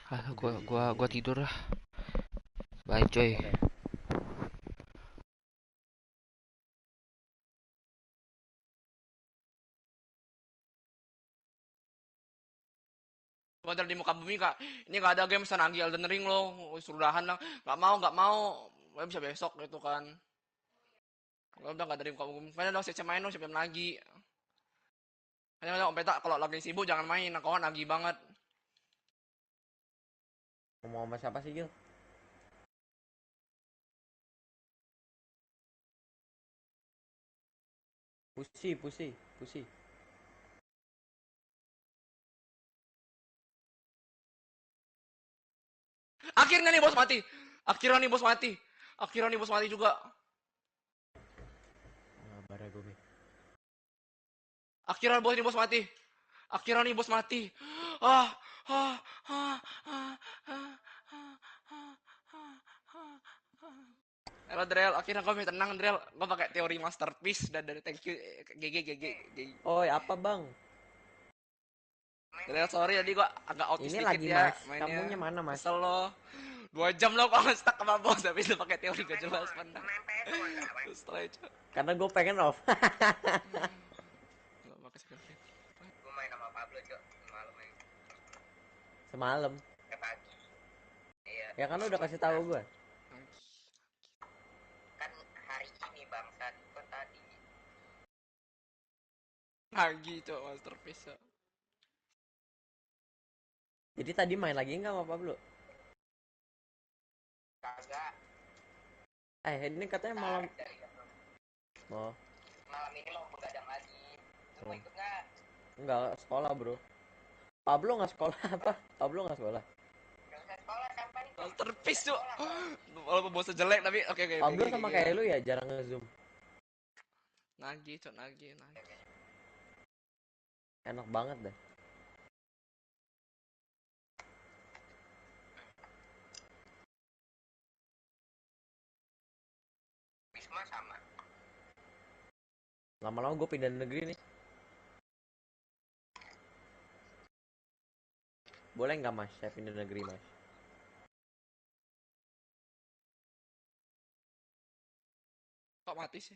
Gua tidur lah. Bye coy. Padahal di muka bumi kak, ini gak ada game senagi Elden Ring lo, suruh dahan lah, nggak mau, gue bisa besok gitu kan. Gue udah gak ada di muka bumi, kayaknya dong saya main dong, siapa lagi. Kayaknya dong peta kalau lagi sibuk jangan main, kawan lagi banget. Ngomong sama siapa sih Gil? Pusi. Akhirnya nih bos mati. Akhirnya nih bos mati juga. Bara gue. Akhirnya nih bos mati. Ah, ah, ah, ah, ah, Halo Drel, akhirnya gue bisa tenang Drel. Gue pakai teori masterpiece dan dari thank you GG. Oi, apa bang? Drel sorry tadi gue agak autis ini dikit lagi ya mas. mainnya. Kamunya mana mas? Kesel lo. 2 jam lo kalau stuck sama bos habis itu pakai teori gak jelas pandang. Karena gue pengen off. Gue main sama Pablo cok Semalam. pagi. Iya. Ya kan lu udah kasih tahu gue. Kan hari ini bangsat kan tadi. Lagi cok masterpiece cok. Jadi tadi main lagi nggak sama Pablo? Kagak. Ini katanya malam. Oh. Malam ini mau begadang lagi. Lu mau ikut nggak? Enggak, sekolah bro. Pablo nggak sekolah apa? Pablo nggak sekolah. Gak usah sekolah sampai nih. Masterpiece cok. Walaupun bosnya jelek tapi oke. Pablo sama kayak lu ya jarang nge-zoom. Nagi cok nagi. Enak banget deh. Wisma sama. Lama-lama gue pindah negeri nih. Boleh nggak mas? Saya pindah negeri mas. Kok mati sih?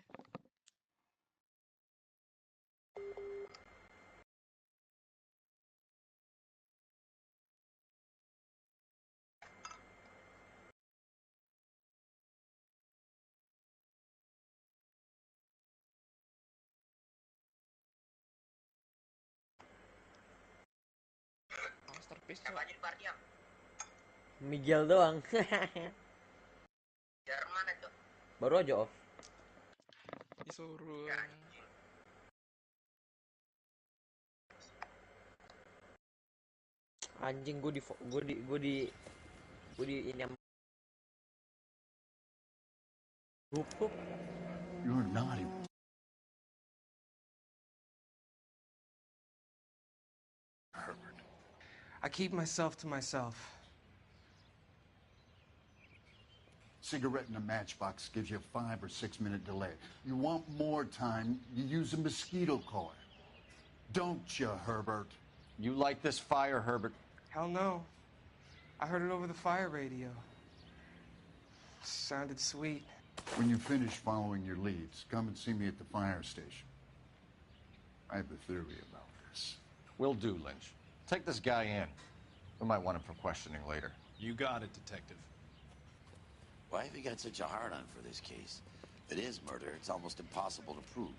Masterpiece cok. Miguel doang. Jerman itu. Baru aja off. Disuruh. Anjing gue di ini You're naughty. I keep myself to myself. Cigarette in a matchbox gives you a 5 or 6 minute delay. You want more time, you use a mosquito coil. Don't you, Herbert? You like this fire, Herbert? Hell no. I heard it over the fire radio. Sounded sweet. When you finish following your leads, come and see me at the fire station. I have a theory about this. Will do, Lynch. Take this guy in. We might want him for questioning later. You got it, Detective. Why have you got such a hard-on for this case? If it is murder, it's almost impossible to prove.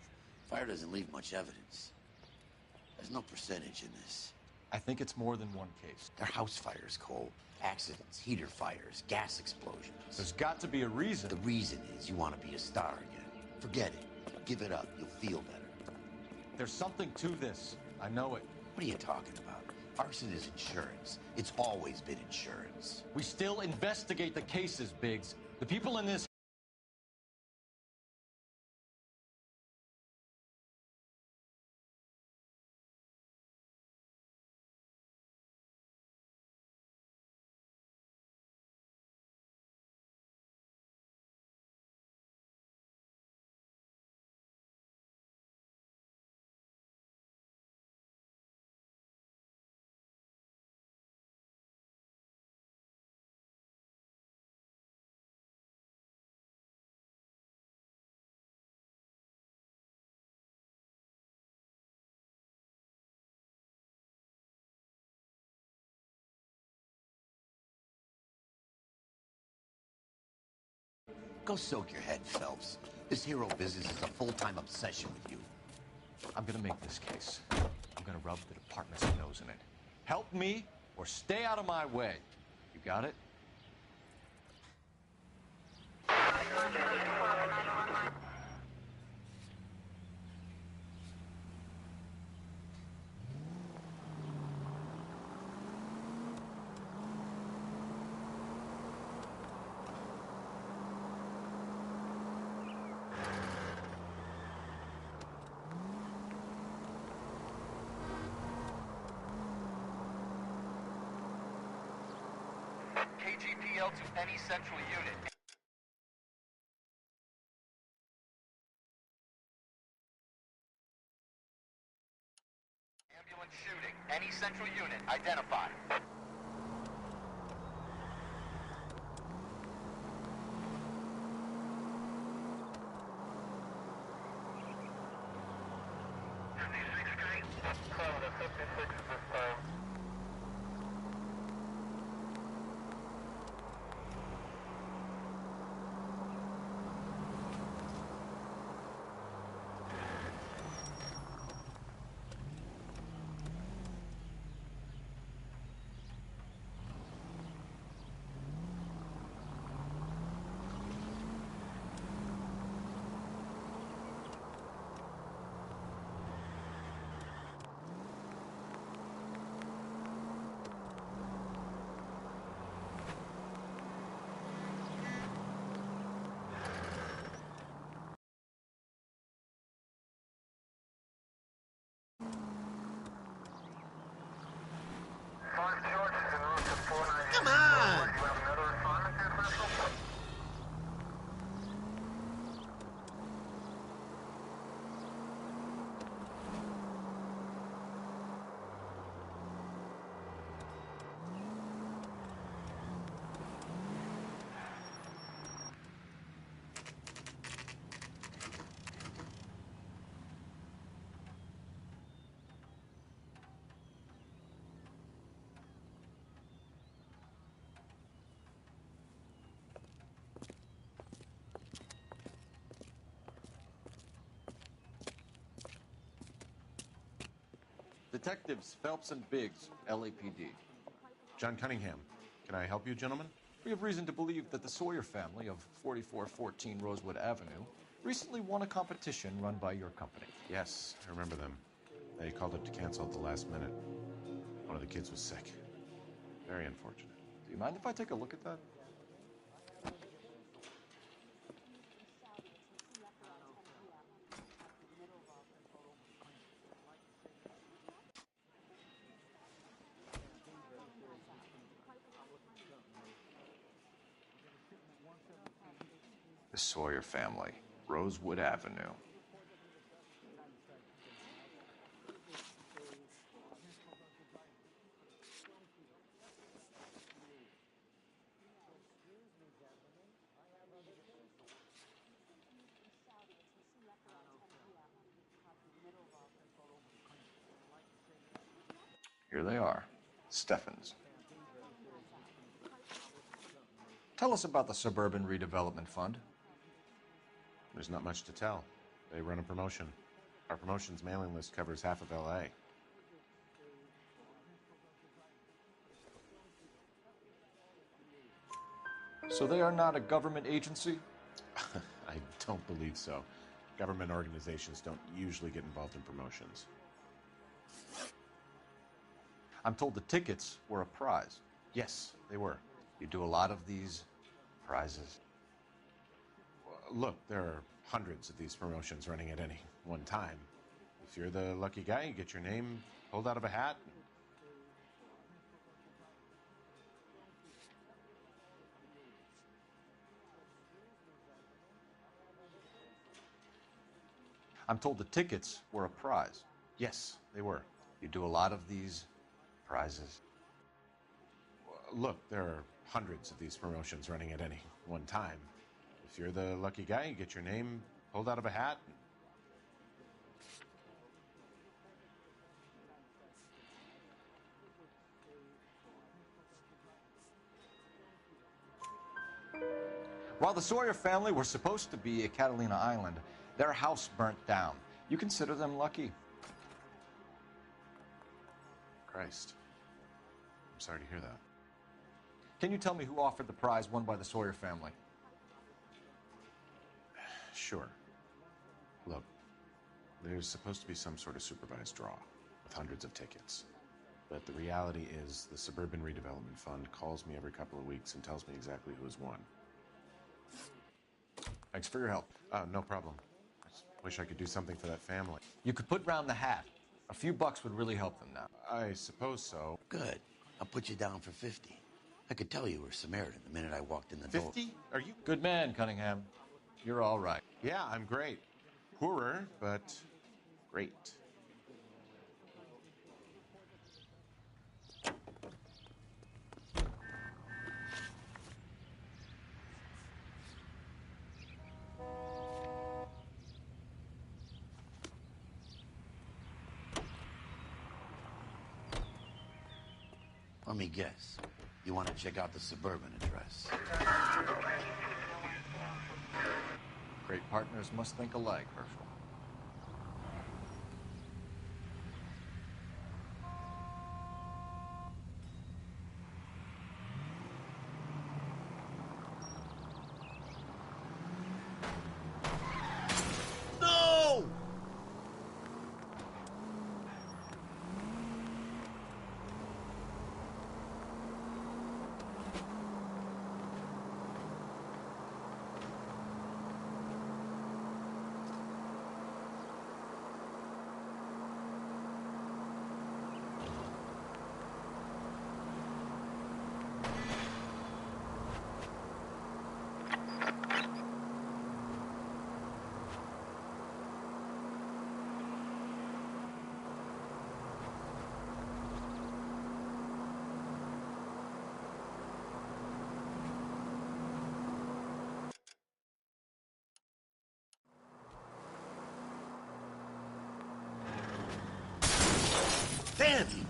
Fire doesn't leave much evidence. There's no percentage in this. I think it's more than one case. They're house fires, Cole. Accidents, heater fires, gas explosions. There's got to be a reason. The reason is you want to be a star again. Forget it. Give it up. You'll feel better. There's something to this. I know it. What are you talking about? Arson is insurance. It's always been insurance. We still investigate the cases, Biggs. The people in this... Go soak your head, Phelps. This hero business is a full-time obsession with you. I'm gonna make this case. I'm gonna rub the department's nose in it. Help me or stay out of my way. You got it? KGPL to any central unit. Ambulance shooting. Any central unit. Identify. Come on! Detectives Phelps and Biggs, LAPD. John Cunningham. Can I help you, gentlemen? We have reason to believe that the Sawyer family of 4414 Rosewood Avenue recently won a competition run by your company. Yes, I remember them. They called up to cancel at the last minute. One of the kids was sick. Very unfortunate. Do you mind if I take a look at that? Sawyer family, Rosewood Avenue. Here they are, Steffens. Tell us about the Suburban Redevelopment Fund. There's not much to tell. They run a promotion. Our promotion's mailing list covers half of L.A. So they are not a government agency? I don't believe so. Government organizations don't usually get involved in promotions. I'm told the tickets were a prize. Yes, they were. You do a lot of these prizes. Look, there are hundreds of these promotions running at any one time. If you're the lucky guy, you get your name pulled out of a hat. I'm told the tickets were a prize. Yes, they were. You do a lot of these prizes. Look, there are hundreds of these promotions running at any one time. If you're the lucky guy, you get your name pulled out of a hat. While the Sawyer family were supposed to be at Catalina Island, their house burnt down. You consider them lucky? Christ. I'm sorry to hear that. Can you tell me who offered the prize won by the Sawyer family? Sure. Look, there's supposed to be some sort of supervised draw with hundreds of tickets. But the reality is the Suburban Redevelopment Fund calls me every couple of weeks and tells me exactly who has won. Thanks for your help. No problem. I just wish I could do something for that family. You could put round the hat. A few bucks would really help them now. I suppose so. Good. I'll put you down for 50. I could tell you were Samaritan the minute I walked in the door. 50? Are you? Good man, Cunningham. You're all right. Yeah, I'm great. Poorer, but great. Let me guess. You want to check out the Suburban address? Great partners must think alike, Herschel. No! Vanity!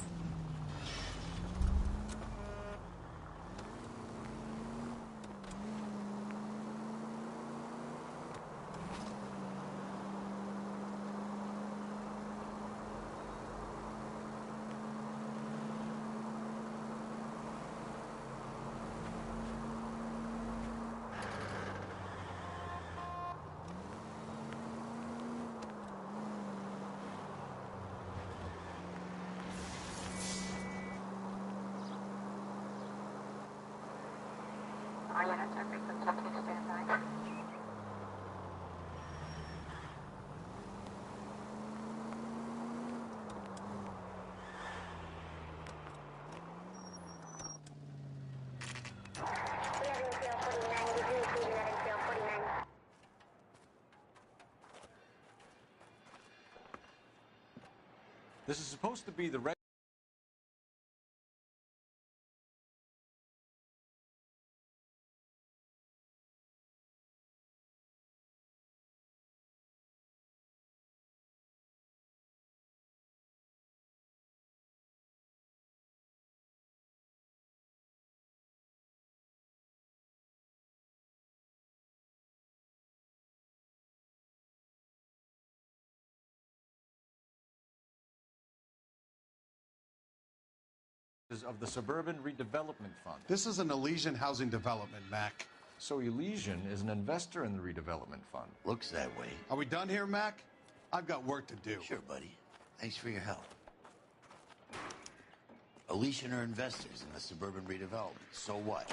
This is supposed to be the of the Suburban Redevelopment Fund. This is an Elysian housing development, Mac. So Elysian is an investor in the redevelopment fund. Looks that way. Are we done here, Mac? I've got work to do. Sure, buddy. Thanks for your help. Elysian are investors in the suburban redevelopment. So what?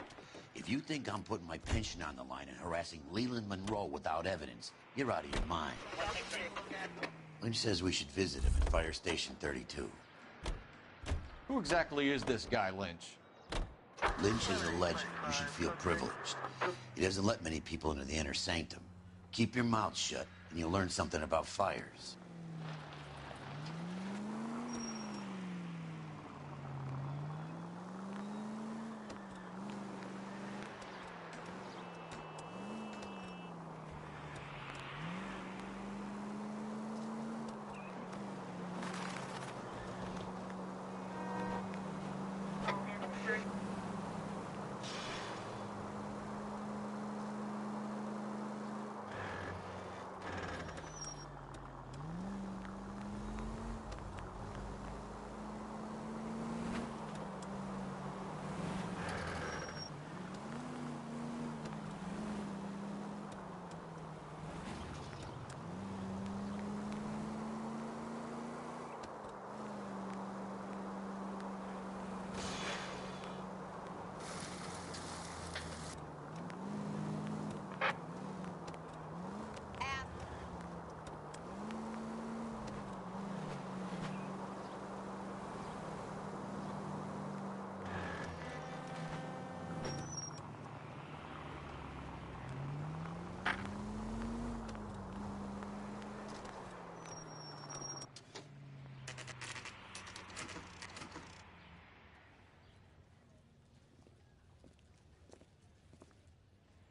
If you think I'm putting my pension on the line and harassing Leland Monroe without evidence, you're out of your mind. Lynch says we should visit him at Fire Station 32. Who exactly is this guy, Lynch? Lynch is a legend. You should feel privileged. He doesn't let many people into the inner sanctum. Keep your mouth shut, and you'll learn something about fires.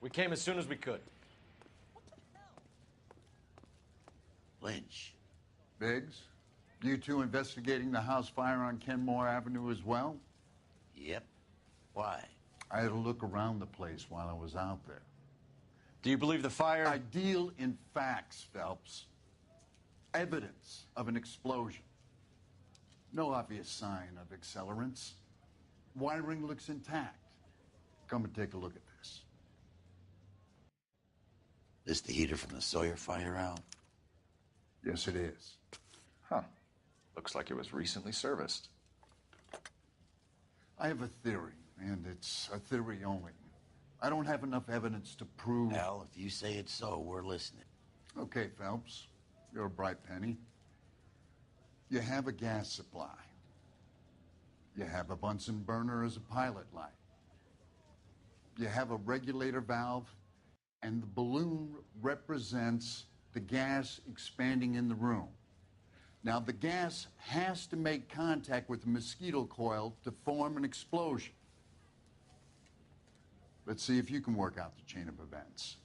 We came as soon as we could. Lynch. Biggs, you two investigating the house fire on Kenmore Avenue as well? Yep. Why? I had a look around the place while I was out there. Do you believe the fire? I deal in facts, Phelps. Evidence of an explosion. No obvious sign of accelerants. Wiring looks intact. Come and take a look at this. This the heater from the Sawyer fire out? Yes, it is. Huh. Looks like it was recently serviced. I have a theory, and it's a theory only. I don't have enough evidence to prove... Al, if you say it's so, we're listening. Okay, Phelps. You're a bright penny. You have a gas supply. You have a Bunsen burner as a pilot light. You have a regulator valve, and the balloon represents the gas expanding in the room. Now, the gas has to make contact with the mosquito coil to form an explosion. Let's see if you can work out the chain of events.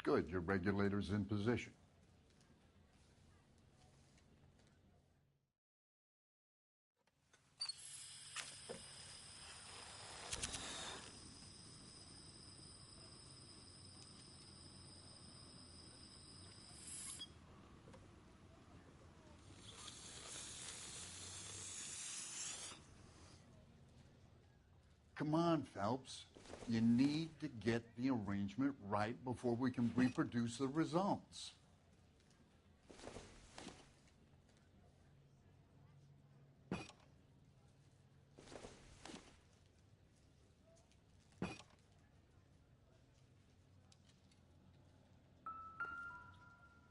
Good, your regulator's in position. Come on, Phelps. You need to get the arrangement right before we can reproduce the results.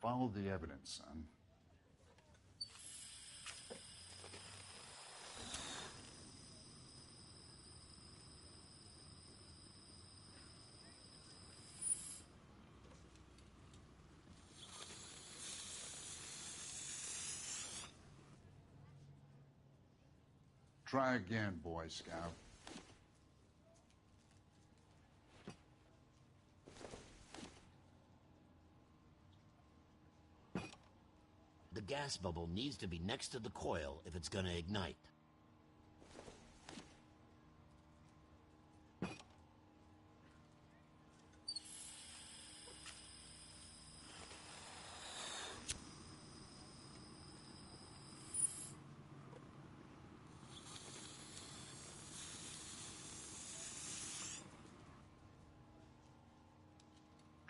Follow the evidence, son. Try again, Boy Scout. The gas bubble needs to be next to the coil if it's gonna ignite.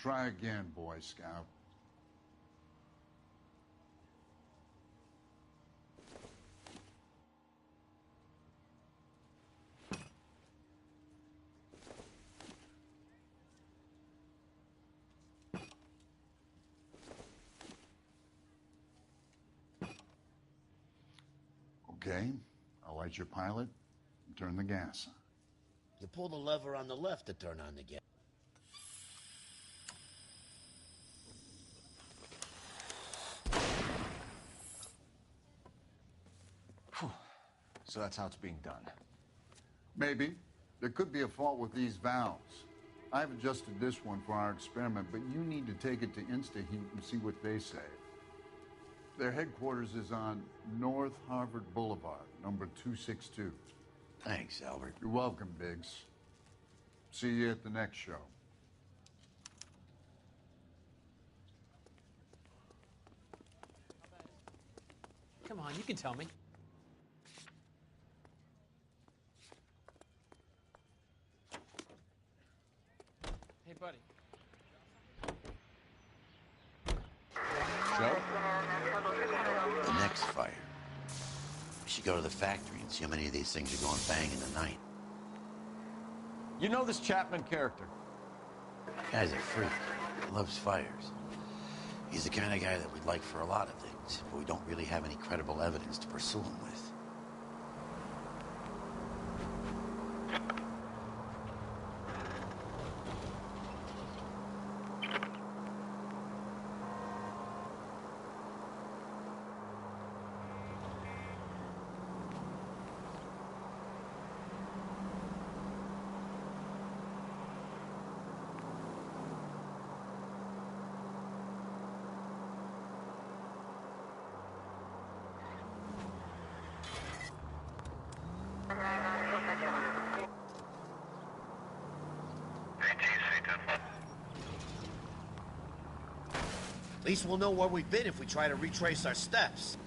Try again, Boy Scout. Okay, I'll light your pilot and turn the gas on. You pull the lever on the left to turn on the gas. So that's how it's being done. Maybe. There could be a fault with these valves. I've adjusted this one for our experiment, but you need to take it to InstaHeat and see what they say. Their headquarters is on North Harvard Boulevard, number 262. Thanks, Albert. You're welcome, Biggs. See you at the next show. Come on, you can tell me. Hey, buddy. Joe? The next fire. We should go to the factory and see how many of these things are going bang in the night. You know this Chapman character? Guy's a freak. He loves fires. He's the kind of guy that we'd like for a lot of things, but we don't really have any credible evidence to pursue him with. At least we'll know where we've been if we try to retrace our steps.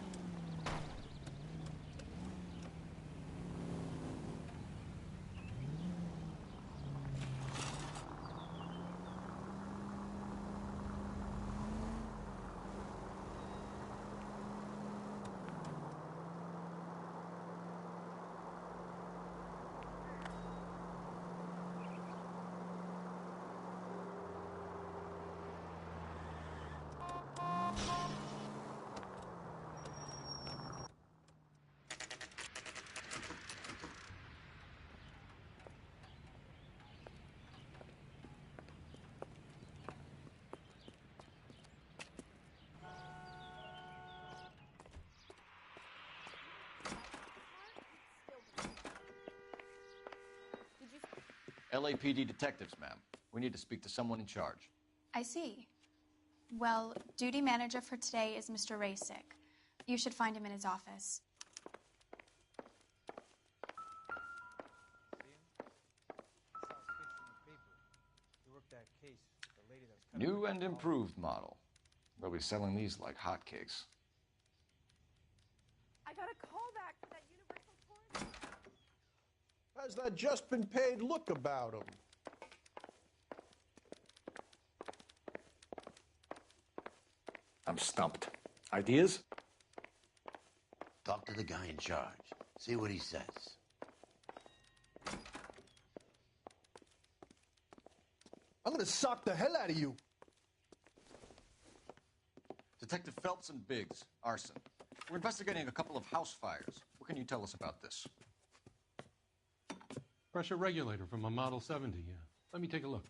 LAPD detectives, ma'am. We need to speak to someone in charge. I see. Well, duty manager for today is Mr. Rasick. You should find him in his office. New and improved model. They'll be selling these like hotcakes. I got a call back for that Universal tour. How's that just been paid look about him? I'm stumped. Ideas? Talk to the guy in charge. See what he says. I'm gonna sock the hell out of you. Detective Phelps and Biggs, arson. We're investigating a couple of house fires. What can you tell us about this? Pressure regulator from a Model 70, yeah. Let me take a look.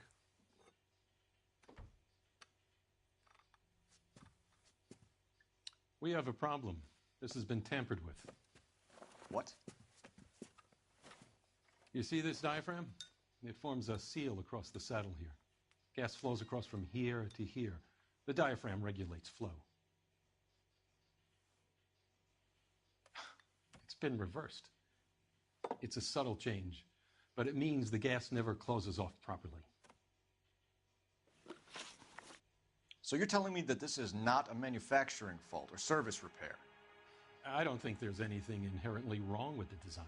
We have a problem. This has been tampered with. What? You see this diaphragm? It forms a seal across the saddle here. Gas flows across from here to here. The diaphragm regulates flow. It's been reversed. It's a subtle change, but it means the gas never closes off properly. So you're telling me that this is not a manufacturing fault or service repair? I don't think there's anything inherently wrong with the design.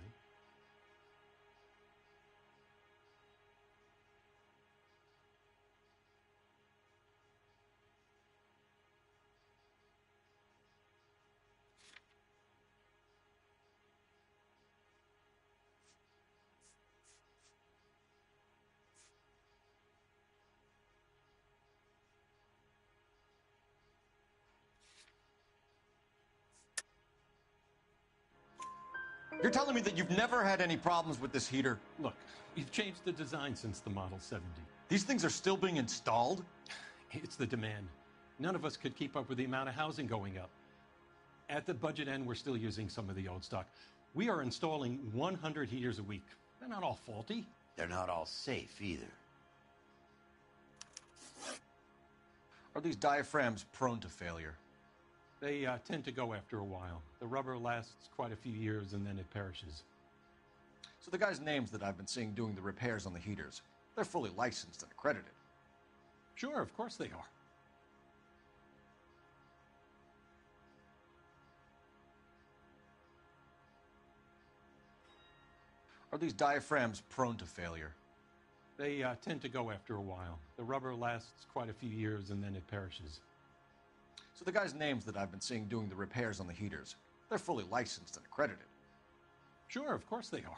You're telling me that you've never had any problems with this heater? Look, we've changed the design since the Model 70. These things are still being installed? It's the demand. None of us could keep up with the amount of housing going up. At the budget end, we're still using some of the old stock. We are installing 100 heaters a week. They're not all faulty. They're not all safe either. Are these diaphragms prone to failure? They tend to go after a while. The rubber lasts quite a few years and then it perishes. So the guys' names that I've been seeing doing the repairs on the heaters, they're fully licensed and accredited. Sure, of course they are. Are these diaphragms prone to failure? They tend to go after a while. The rubber lasts quite a few years and then it perishes. So the guys' names that I've been seeing doing the repairs on the heaters, they're fully licensed and accredited. Sure, of course they are.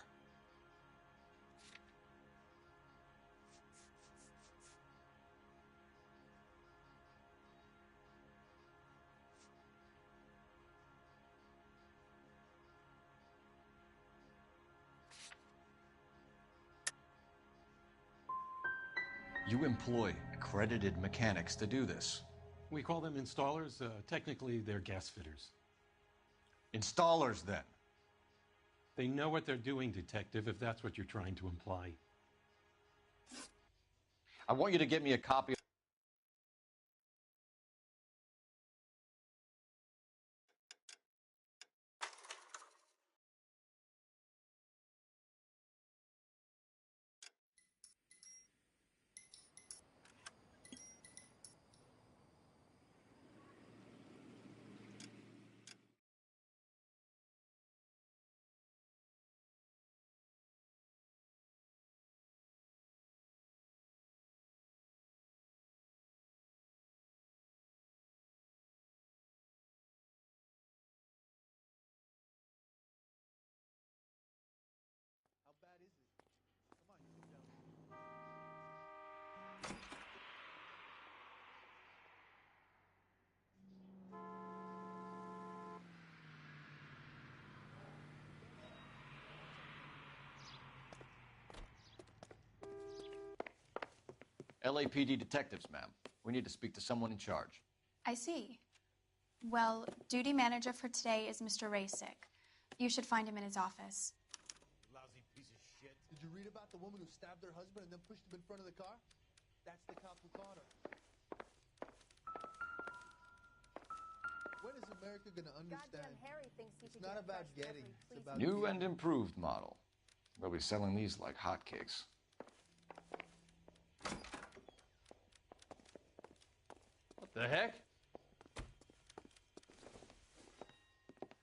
You employ accredited mechanics to do this. We call them installers. Technically, they're gas fitters. Installers, then? They know what they're doing, Detective, if that's what you're trying to imply. I want you to get me a copy of... How bad is it? Come on, you can tell me. LAPD detectives, ma'am. We need to speak to someone in charge. I see. Well, duty manager for today is Mr. Rasick. You should find him in his office. Lousy piece of shit. Did you read about the woman who stabbed her husband and then pushed him in front of the car? That's the cop who caught her. When is America gonna understand? It's not about getting, it's about New and giving. improved model. They'll be selling these like hotcakes. What the heck?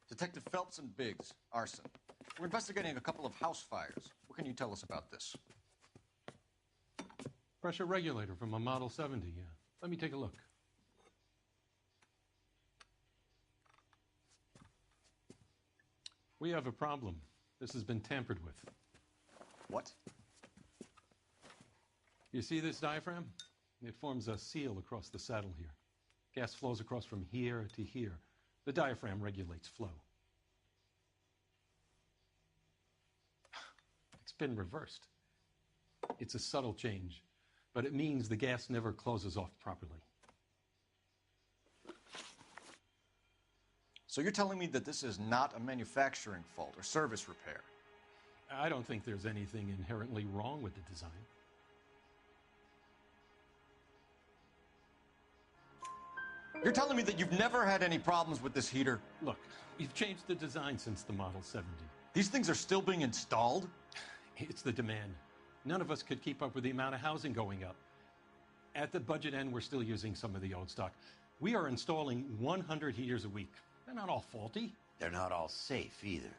Detective Phelps and Biggs, arson. We're investigating a couple of house fires. What can you tell us about this? Pressure regulator from a Model 70, yeah. Let me take a look. We have a problem. This has been tampered with. What? You see this diaphragm? It forms a seal across the saddle here. Gas flows across from here to here. The diaphragm regulates flow. It's been reversed. It's a subtle change, but it means the gas never closes off properly. So you're telling me that this is not a manufacturing fault or service repair? I don't think there's anything inherently wrong with the design. You're telling me that you've never had any problems with this heater? Look, we've changed the design since the Model 70. These things are still being installed? It's the demand. None of us could keep up with the amount of housing going up. At the budget end, we're still using some of the old stock. We are installing 100 heaters a week. They're not all faulty. They're not all safe either.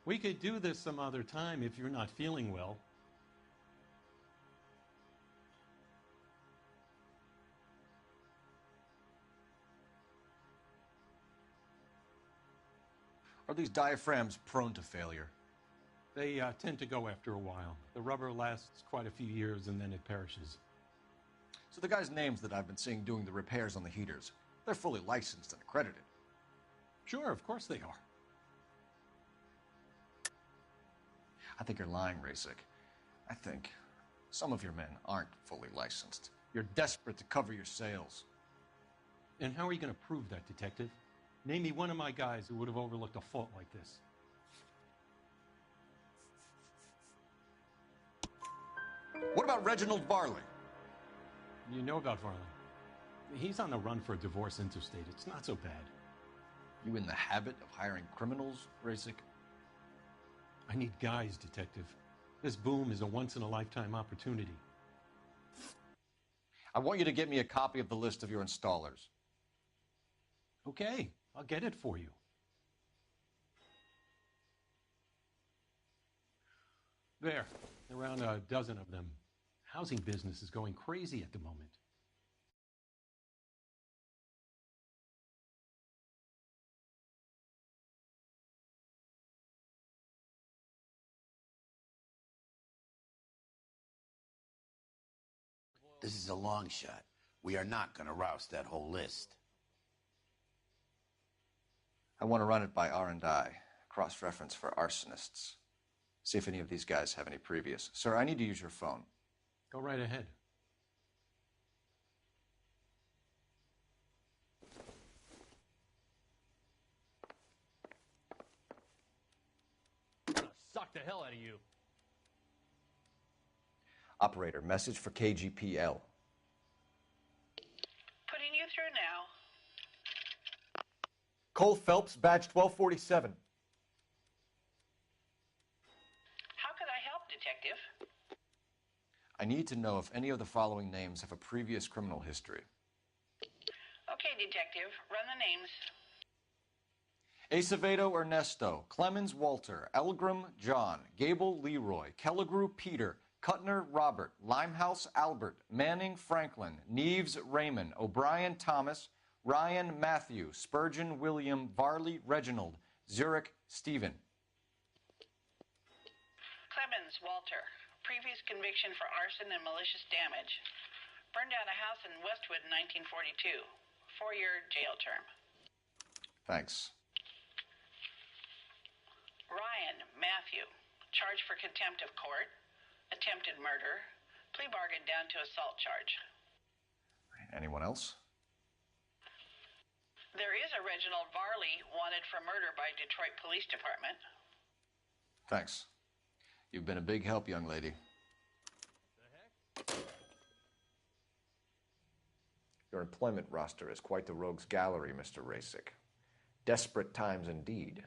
We could do this some other time if you're not feeling well. Are these diaphragms prone to failure? They tend to go after a while. The rubber lasts quite a few years and then it perishes. So the guys' names that I've been seeing doing the repairs on the heaters, they're fully licensed and accredited. Sure, of course they are. I think you're lying, Rasik. I think some of your men aren't fully licensed. You're desperate to cover your sales. And how are you going to prove that, Detective? Name me one of my guys who would have overlooked a fault like this. What about Reginald Varley? You know about Varley. He's on the run for a divorce interstate. It's not so bad. You in the habit of hiring criminals, Rasik? I need guys, Detective. This boom is a once-in-a-lifetime opportunity. I want you to get me a copy of the list of your installers. Okay, I'll get it for you. There, around a dozen of them. Housing business is going crazy at the moment. This is a long shot. We are not going to roust that whole list. I want to run it by R&I, cross-reference for arsonists. See if any of these guys have any previous. Sir, I need to use your phone. Go right ahead. I'm gonna suck the hell out of you. Operator, message for KGPL. Putting you through now. Cole Phelps, badge 1247. How could I help, Detective? I need to know if any of the following names have a previous criminal history. Okay, Detective, run the names. Acevedo Ernesto, Clemens Walter, Elgram John, Gable Leroy, Kelligrew Peter, Cutner Robert, Limehouse Albert, Manning Franklin, Neves Raymond, O'Brien Thomas, Ryan Matthew, Spurgeon William, Varley Reginald, Zurich Stephen. Clemens Walter. previous conviction for arson and malicious damage. Burned down a house in Westwood in 1942. 4-year jail term. Thanks. Ryan Matthew, charged for contempt of court, attempted murder, plea bargain down to assault charge. Anyone else? There is a Reginald Varley wanted for murder by Detroit Police Department. Thanks. You've been a big help, young lady. Your employment roster is quite the rogues gallery, Mr. Rasick. Desperate times indeed.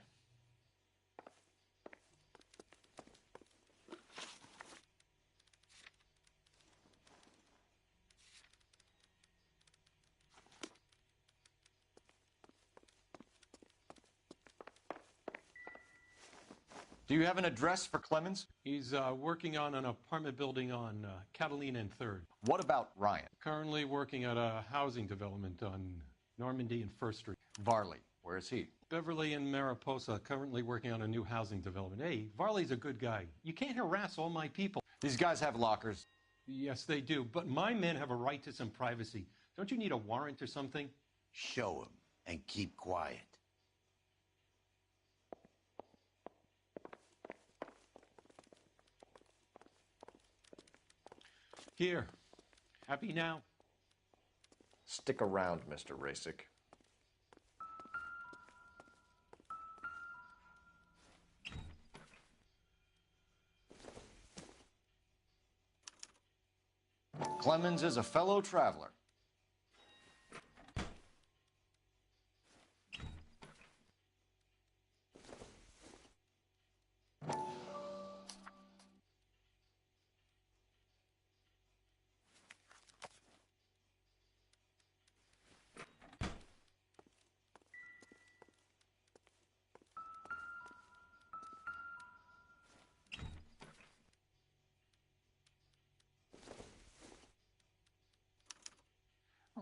Do you have an address for Clemens? He's working on an apartment building on Catalina and 3rd. What about Ryan? Currently working at a housing development on Normandy and 1st Street. Varley, where is he? Beverly and Mariposa, currently working on a new housing development. Hey, Varley's a good guy. You can't harass all my people. These guys have lockers. Yes, they do, but my men have a right to some privacy. Don't you need a warrant or something? Show him and keep quiet. Here. Happy now? Stick around, Mr. Rasick. Clemens is a fellow traveler.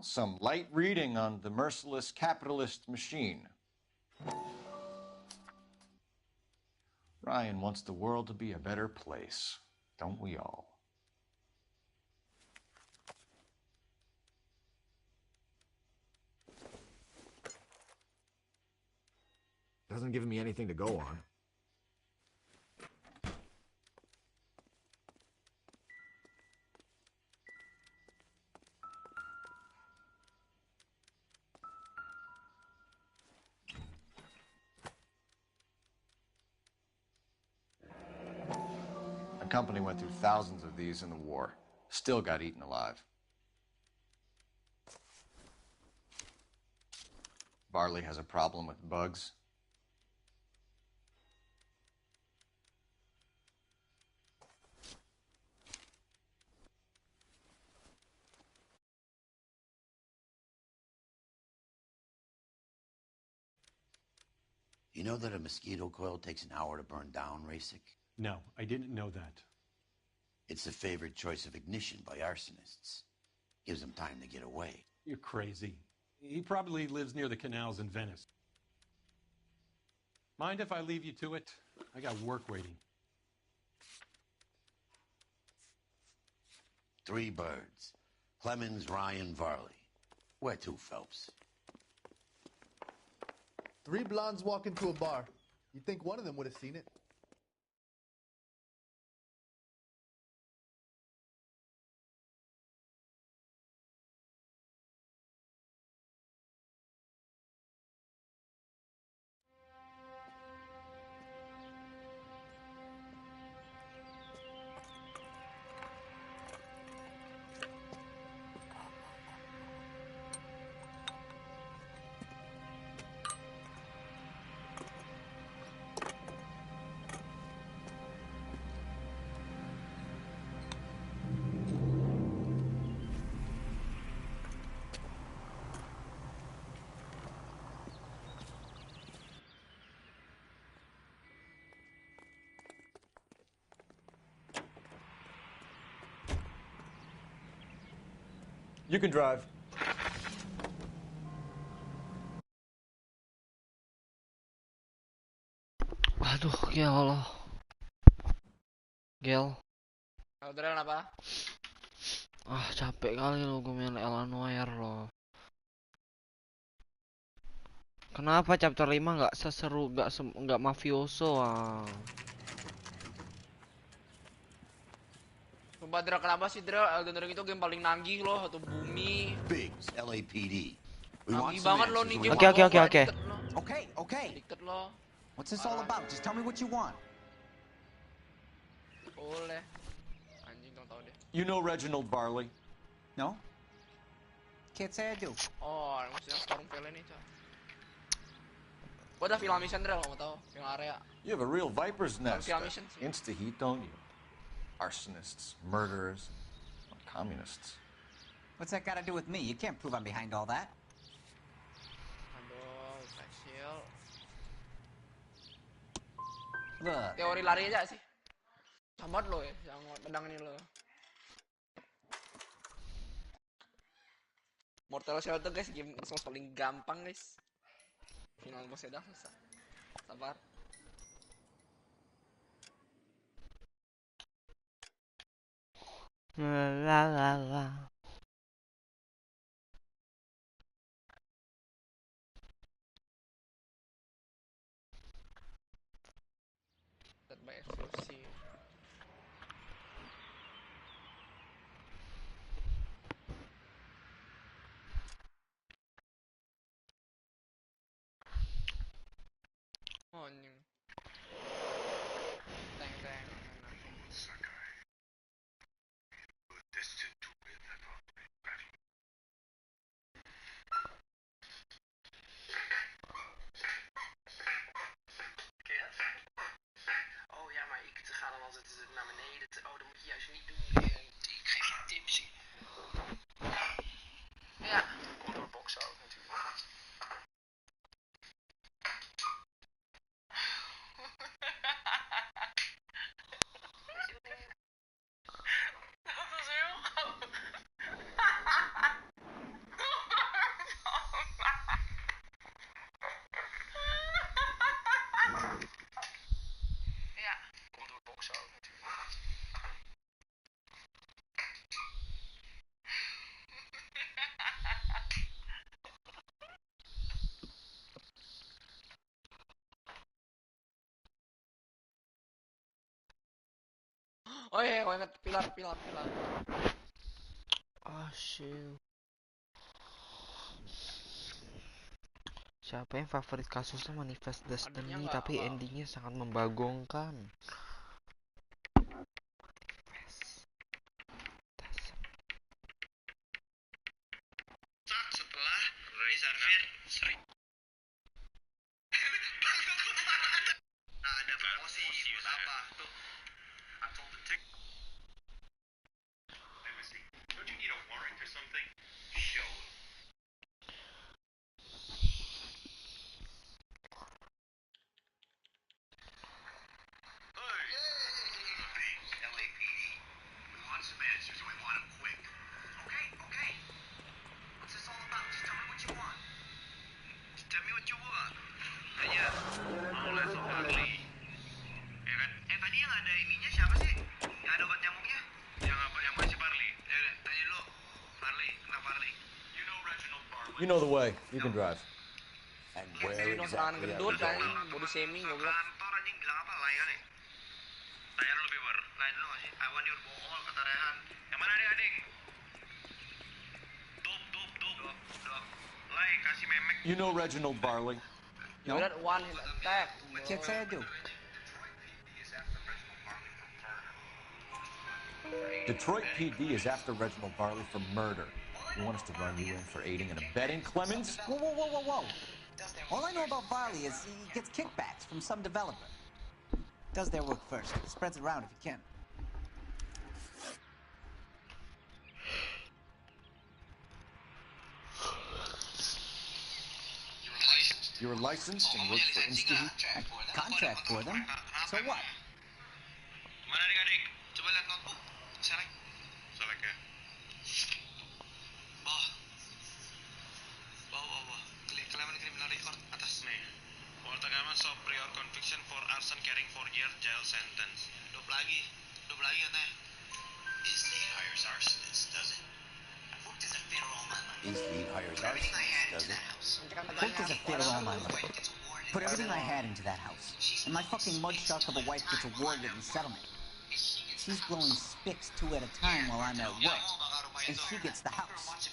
Some light reading on the merciless capitalist machine. Ryan wants the world to be a better place, don't we all? Doesn't give me anything to go on. The company went through thousands of these in the war. Still got eaten alive. Varley has a problem with bugs. You know that a mosquito coil takes an hour to burn down, Rasick? No, I didn't know that. It's the favorite choice of ignition by arsonists. Gives them time to get away. You're crazy. He probably lives near the canals in Venice. Mind if I leave you to it? I got work waiting. 3 birds. Clemens, Ryan, Varley. Where to, Phelps? 3 blondes walk into a bar. You'd think one of them would have seen it. You can drive. Aduh, ya Allah. Gel. Saudara kenapa? Capek kali lo gue main L.A Noire lo. Kenapa chapter 5 nggak seseru, nggak mafioso Sumpah Dra, kenapa sih Dra? Elden Ring itu game paling nagih loh, satu bumi. Biggs, LAPD. We want Nagih some banget lo answers. nih or we game Oke, want- oke, lo, oke, gua oke. addicted lo. Okay. Addicted lo. What's this all about? Just tell me what you want. Boleh. Anjing dong tau deh. You know Reginald Varley? No? Can't say I do. Oh, maksudnya Storm Valley nih, Cok. Gua ada film mission Dra, kalau mau tahu. Film area. You have a real viper's nest. Film mission sih. Insta-heat, don't you? Arsonists, murderers, communists. What's that got to do with me? You can't prove I'm behind all that. Aduh, kecil. Look. Teori lari aja sih. Sambat lo ya, yang pedang ini lo. Mortal Shell tuh guys, game Souls paling gampang guys. Final bossnya dah susah. Sabar. La la la. Dead by Exclusive. Oh, anjing. Teng. Oh ja, maar ik ga dan altijd naar beneden. Oh, dat moet je juist niet doen. Ik geef je tips. Ja. Komt door boksen ook natuurlijk. Dat was heel goed. Ja, komt door boksen ook natuurlijk. Oh iya, gue inget pilar. Shoot. Siapa yang favorit kasusnya Manifest Destiny, tapi endingnya sangat membagongkan. Setelah reservir sering. Nah, ada promosi buat apa? Tuh, I told the tick. Let me see. Don't you need a warrant or something? Show. LAPD. We want some answers and we want them quick. Okay. What's this all about? Just tell me what you want. Just tell me what you want. Aja. Mau lihat soal Harley. Ya kan? Tadi yang ada ininya siapa sih? Yang ada obat nyamuknya? Yang apa? Yang masih Barley. Ya udah, tanya dulu. Barley, kenapa Barley? You know Reginald Barley. You know the way. You can drive. And where Serangan exactly are gendut we kan, going? body shaming goblok. Kantor anjing bilang apa? Lay kali. Tanya dulu Biber. Lain dulu nggak sih? I want your bohol kata Rehan. Yang mana adik-adik? Dop. Lay kasih memek. You know Reginald Varley? You got one hit attack. Can't say I do. Detroit PD is after Reginald Varley for murder. You want us to run you in for aiding and abetting Clemens? Whoa. All I know about Varley is he gets kickbacks from some developer. Does their work first. Spreads it around if he can. You were licensed and worked for Insta-Heat? Contract for them. So what? Mana adik-adik? Coba lihat notebook. Select. Select ya. Bawah. Klik criminal record atas. Nih. Walter Gammon saw prior conviction for arson carrying 4-year jail sentence. Hidup lagi katanya. Inslee hires arsonists, does it? I've worked as a fitter all my life. Inslee hires Everything I had arsonists, does into it? that house. Worked as a fitter all my life. Put everything I had into that house. And my fucking mudshark of a wife gets awarded in the settlement. She's blowing spics 2 at a time while I'm at work. And she gets the house.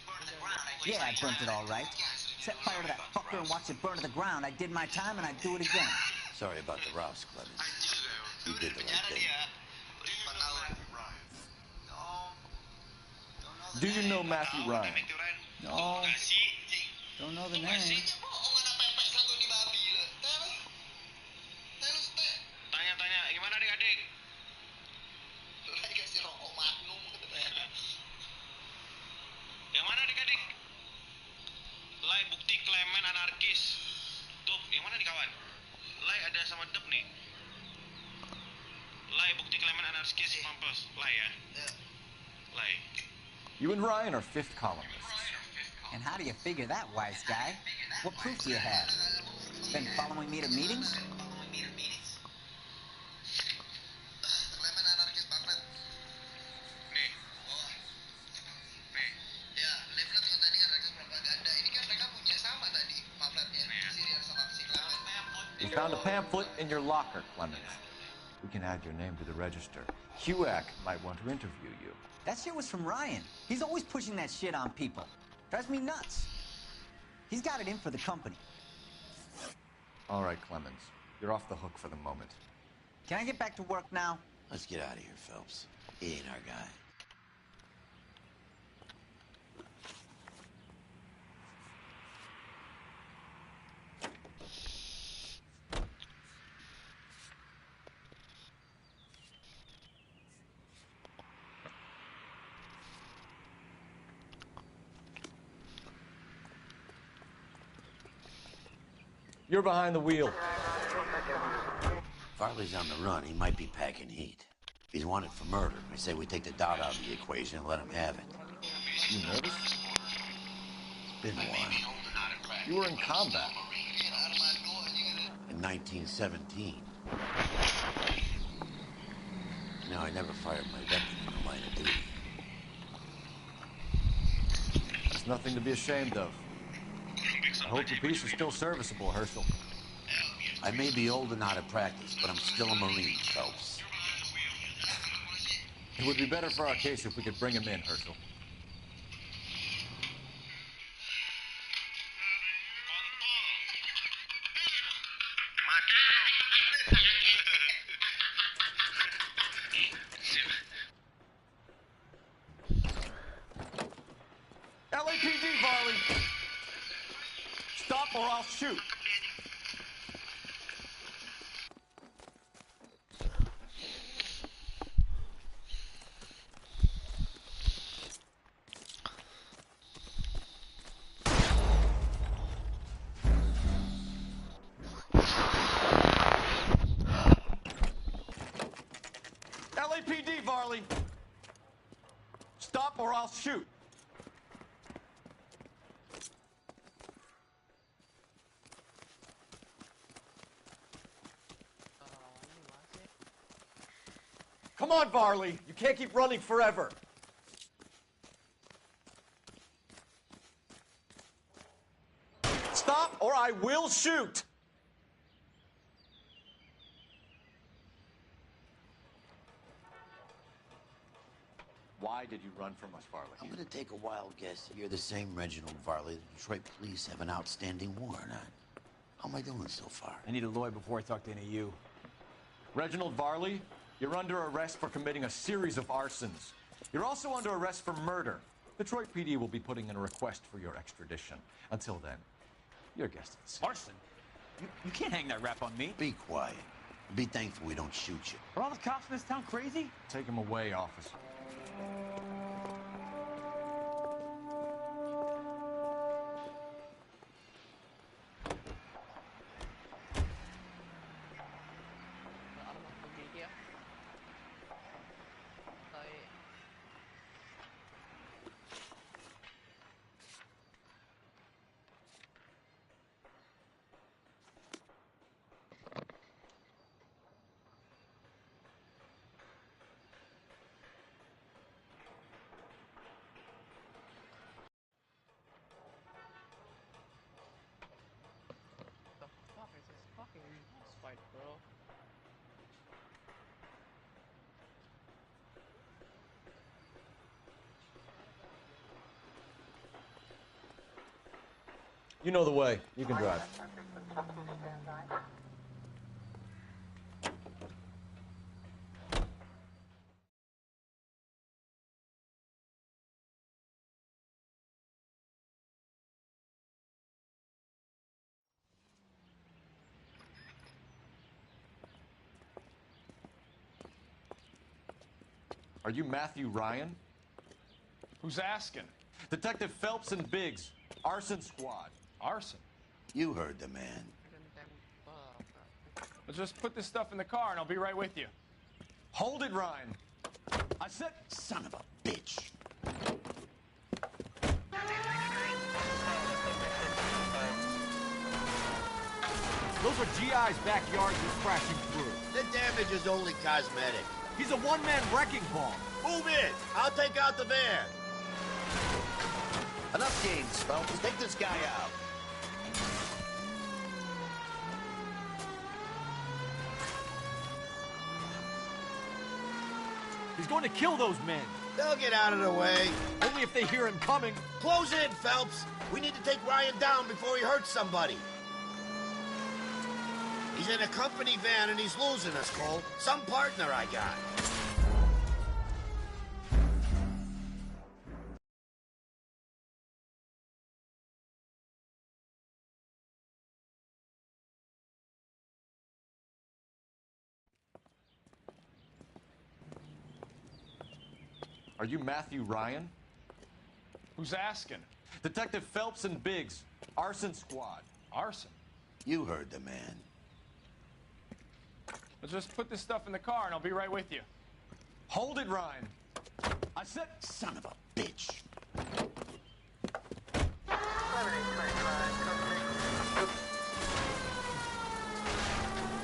Yeah, I burnt it all right. Set fire to that fucker and watch it burn to the ground. I did my time and I'd do it again. Sorry about the Rouse, Clemens. You did the right thing. Do you know Matthew Ryan? No. Don't know the name. Tanya-tanya, gimana adik-adik? Lai kasih rokok Magnum katanya. Yang mana adik-adik? Lai bukti Clement anarkis. Tuh, yang mana nih kawan? Lai ada sama Dep nih. Lai bukti Clement anarkis mampus. Lai ya. Lai. You and Ryan are fifth columnists. And how do you figure that, wise guy? What proof do you have? Been following me to meetings? We found a pamphlet in your locker, Clemens. We can add your name to the register. HUAC might want to interview you. That shit was from Ryan. He's always pushing that shit on people. Drives me nuts. He's got it in for the company. All right, Clemens. You're off the hook for the moment. Can I get back to work now? Let's get out of here, Phelps. He ain't our guy. You're behind the wheel. Farley's on the run. He might be packing heat. If he's wanted for murder, I say we take the doubt out of the equation and let him have it. You nervous? It's been a while. You were in combat. In 1917. No, I never fired my weapon in the line of duty. There's nothing to be ashamed of. I hope your piece is still serviceable, Herschel. I may be old and out of practice, but I'm still a Marine, Phelps. It would be better for our case if we could bring him in, Herschel. LAPD, Varley! Stop or I'll shoot! LAPD, Varley! Stop or I'll shoot! Come on, Varley! You can't keep running forever! Stop or I will shoot! Why did you run from us, Varley? I'm gonna take a wild guess that you're the same Reginald Varley the Detroit police have an outstanding warrant on. How am I doing so far? I need a lawyer before I talk to any of you. Reginald Varley, you're under arrest for committing a series of arsons. You're also under arrest for murder. Detroit PD will be putting in a request for your extradition. Until then, your guest at the scene. Arson? You can't hang that rap on me. Be quiet. Be thankful we don't shoot you. Are all the cops in this town crazy? Take him away, officer. You know the way. You can drive. Are you Matthew Ryan? Who's asking? Detective Phelps and Biggs, arson squad. Arson? You heard the man. Let's just put this stuff in the car and I'll be right with you. Hold it, Ryan. I said, son of a bitch. Those are GI's backyards he's crashing through. The damage is only cosmetic. He's a one-man wrecking ball. Move in. I'll take out the van. Enough games, Phelps. Take this guy out. He's going to kill those men. They'll get out of the way. Only if they hear him coming. Close in, Phelps. We need to take Ryan down before he hurts somebody. He's in a company van and he's losing us, Cole. Some partner I got. Are you Matthew Ryan? Who's asking? Detective Phelps and Biggs, arson squad. Arson? You heard the man. Let's just put this stuff in the car and I'll be right with you. Hold it, Ryan. I said, son of a bitch.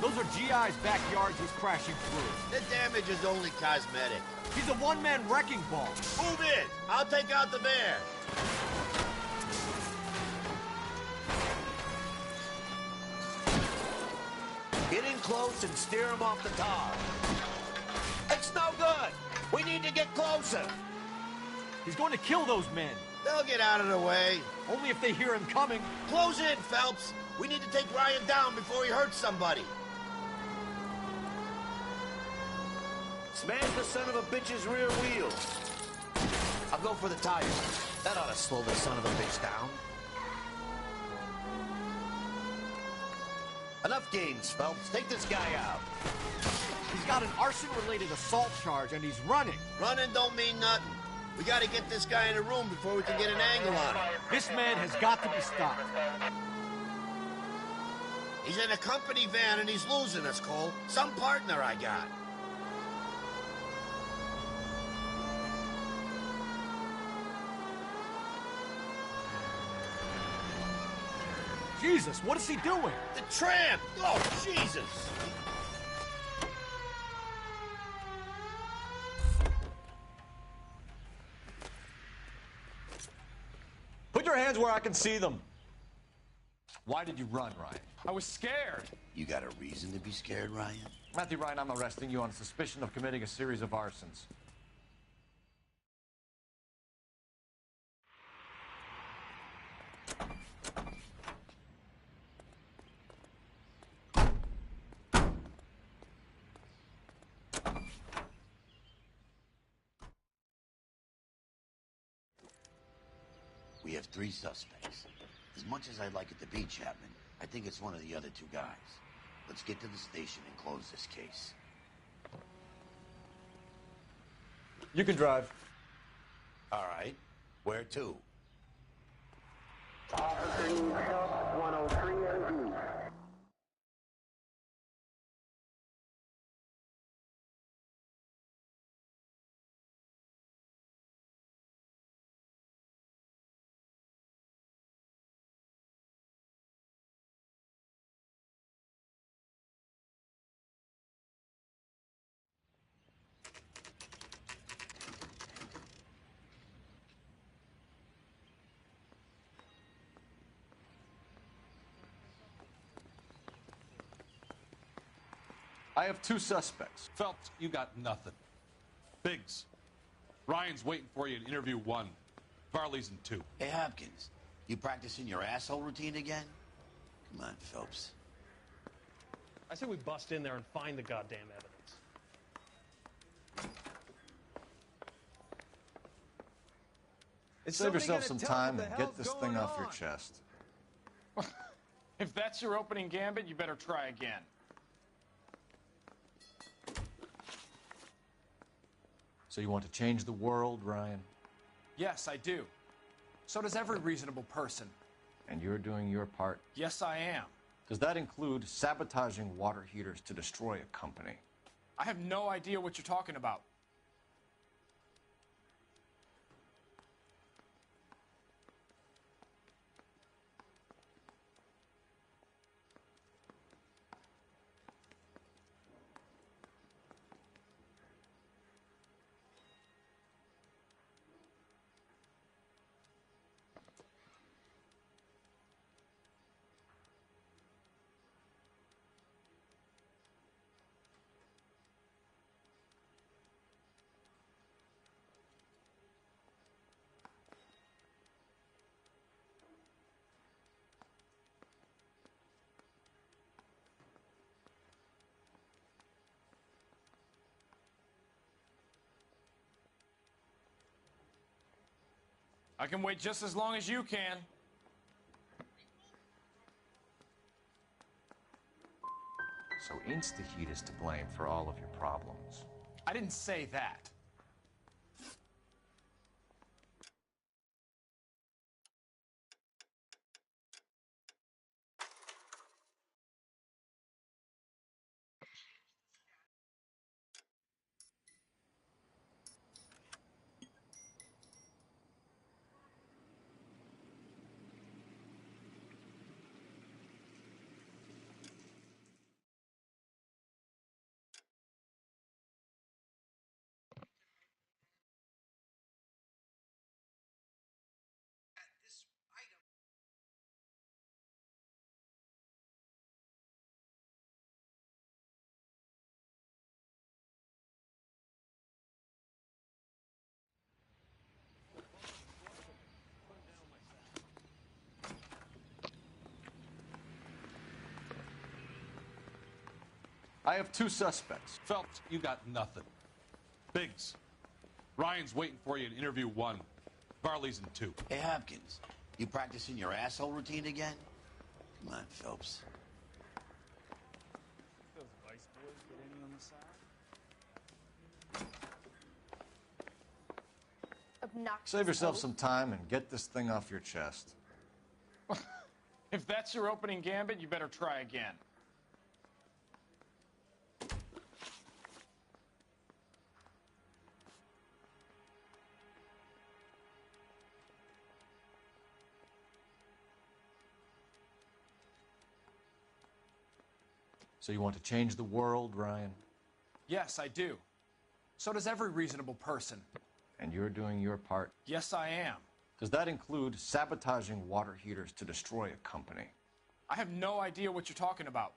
Those are GI's backyards he's crashing through. The damage is only cosmetic. He's a one-man wrecking ball. Move in. I'll take out the van. Get in close and steer him off the tar. It's no good. We need to get closer. He's going to kill those men. They'll get out of the way. Only if they hear him coming. Close in, Phelps. We need to take Ryan down before he hurts somebody. Smash the son of a bitch's rear wheel. I'll go for the tires. That ought to slow the son of a bitch down. Enough games, Phelps. Take this guy out. He's got an arson-related assault charge, and he's running. Running don't mean nothing. We got to get this guy in a room before we can get an angle on him. This man has got to be stopped. He's in a company van and he's losing us, Cole. Some partner I got. Jesus, what is he doing? The tramp! Oh, Jesus! Put your hands where I can see them. Why did you run, Ryan? I was scared. You got a reason to be scared, Ryan? Matthew Ryan, I'm arresting you on suspicion of committing a series of arsons. We have 3 suspects. As much as I'd like it to be Chapman, I think it's one of the other 2 guys. Let's get to the station and close this case. You can drive. All right. Where to? Officer needs help, 103 AD. I have 2 suspects. Phelps, you got nothing. Biggs, Ryan's waiting for you in interview 1. Varley's in 2. Hey, Hopkins, You practicing your asshole routine again? Come on, Phelps. I say we bust in there and find the goddamn evidence. Save yourself some time and get this thing off your chest. If that's your opening gambit, you better try again. So you want to change the world, Ryan? Yes, I do. So does every reasonable person. And you're doing your part? Yes, I am. Does that include sabotaging water heaters to destroy a company? I have no idea what you're talking about. I can wait just as long as you can. So InstaHeat is to blame for all of your problems. I didn't say that. I have two suspects. Phelps, you got nothing. Biggs, Ryan's waiting for you in interview 1. Varley's in 2. Hey, Hopkins, you practicing your asshole routine again? Come on, Phelps. Those vice boys get any on the side? Obnoxious. Save yourself some time and get this thing off your chest. If that's your opening gambit, you better try again. So you want to change the world, Ryan? Yes, I do. So does every reasonable person. And you're doing your part? Yes, I am. Does that include sabotaging water heaters to destroy a company? I have no idea what you're talking about.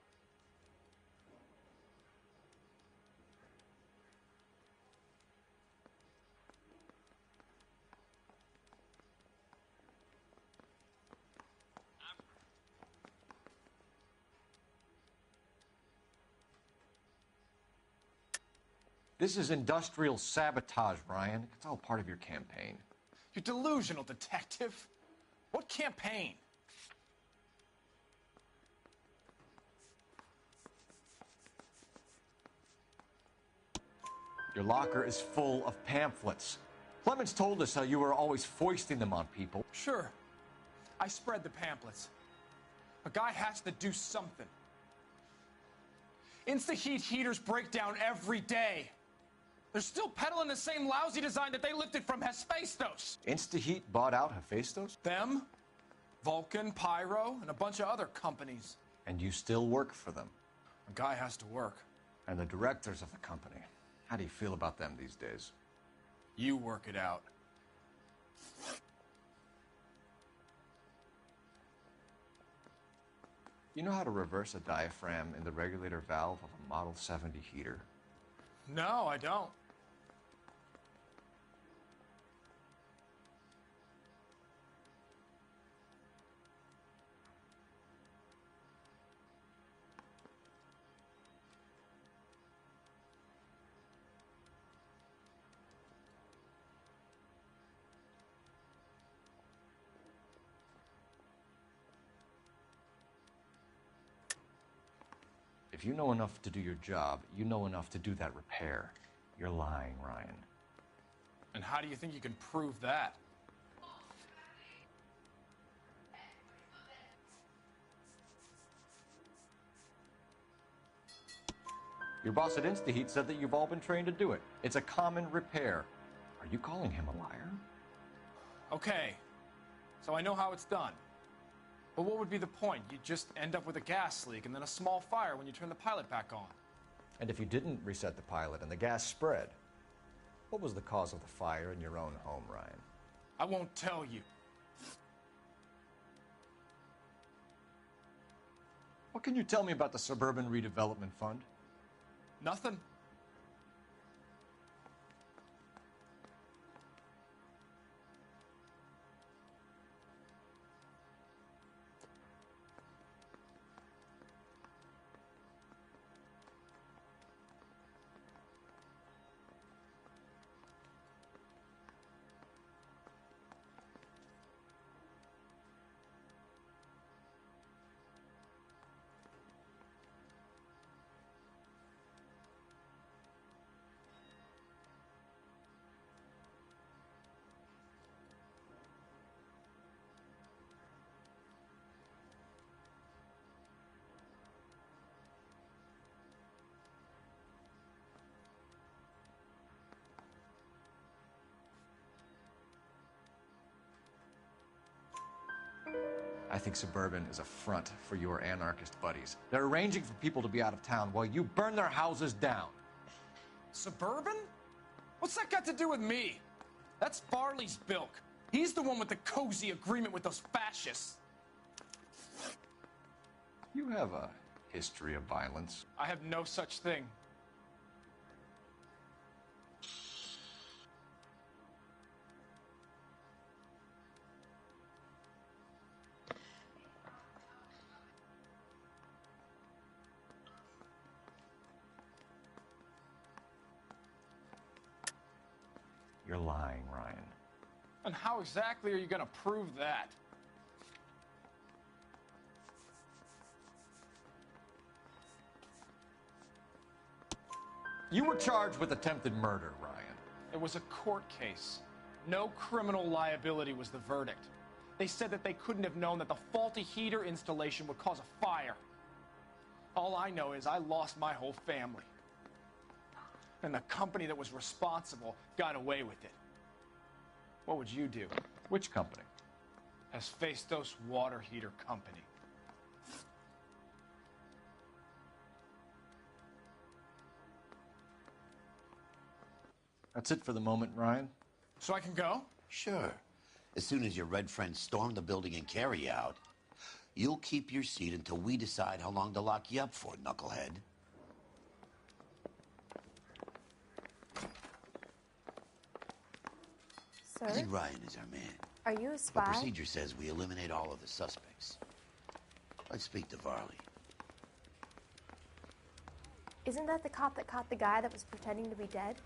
This is industrial sabotage, Ryan. It's all part of your campaign. You're delusional, detective. What campaign? Your locker is full of pamphlets. Clemens told us how you were always foisting them on people. Sure. I spread the pamphlets. A guy has to do something. InstaHeat heaters break down every day. They're still peddling the same lousy design that they lifted from Hephaestus. InstaHeat bought out Hephaestus? Them, Vulcan, Pyro, and a bunch of other companies. And you still work for them? A guy has to work. And the directors of the company. How do you feel about them these days? You work it out. You know how to reverse a diaphragm in the regulator valve of a Model 70 heater? No, I don't. If you know enough to do your job, you know enough to do that repair. You're lying, Ryan. And how do you think you can prove that? Your boss at InstaHeat said that you've all been trained to do it. It's a common repair. Are you calling him a liar? Okay, so I know how it's done. But what would be the point? You'd just end up with a gas leak and then a small fire when you turn the pilot back on. And if you didn't reset the pilot and the gas spread, what was the cause of the fire in your own home, Ryan? I won't tell you. What can you tell me about the Suburban Redevelopment Fund? Nothing. I think Suburban is a front for your anarchist buddies. They're arranging for people to be out of town while you burn their houses down. Suburban? What's that got to do with me? That's Farley's bilk. He's the one with the cozy agreement with those fascists. You have a history of violence. I have no such thing. You're lying, Ryan. And how exactly are you going to prove that? You were charged with attempted murder, Ryan. It was a court case. No criminal liability was the verdict. They said that they couldn't have known that the faulty heater installation would cause a fire. All I know is I lost my whole family. And the company that was responsible got away with it. What would you do? Which company? Hephaestus Water Heater Company. That's it for the moment, Ryan. So I can go? Sure. As soon as your red friends storm the building and carry you out, you'll keep your seat until we decide how long to lock you up for, knucklehead. Sir? I think Ryan is our man. Are you a But spy? procedure says we eliminate all of the suspects. Let's speak to Varley. Isn't that the cop that caught the guy that was pretending to be dead?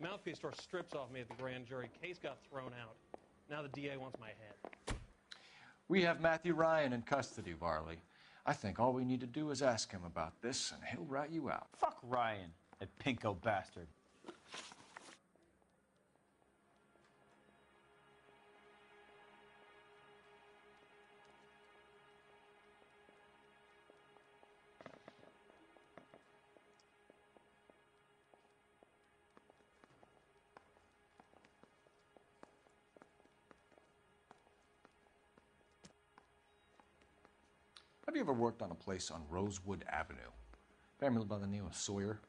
Mouthpiece tore strips off me at the grand jury. Case got thrown out. Now the DA wants my head. We have Matthew Ryan in custody, Varley. I think all we need to do is ask him about this, and he'll rat you out. Fuck Ryan, that pinko bastard. Have you ever worked on a place on Rosewood Avenue? Family by the name of Sawyer?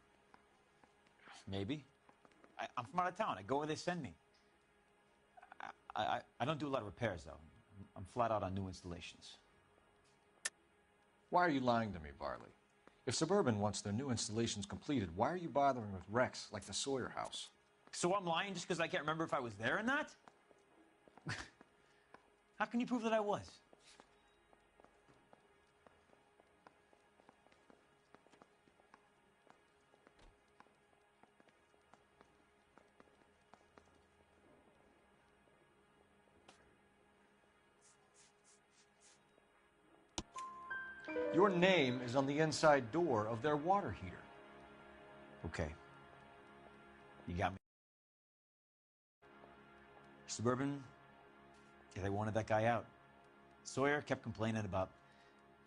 Maybe. I'm from out of town. I go where they send me. I don't do a lot of repairs, though. I'm flat out on new installations. Why are you lying to me, Varley? If Suburban wants their new installations completed, why are you bothering with wrecks like the Sawyer house? So I'm lying just because I can't remember if I was there or not? How can you prove that I was? Your name is on the inside door of their water heater. Okay. You got me. Suburban, yeah, they wanted that guy out. Sawyer kept complaining about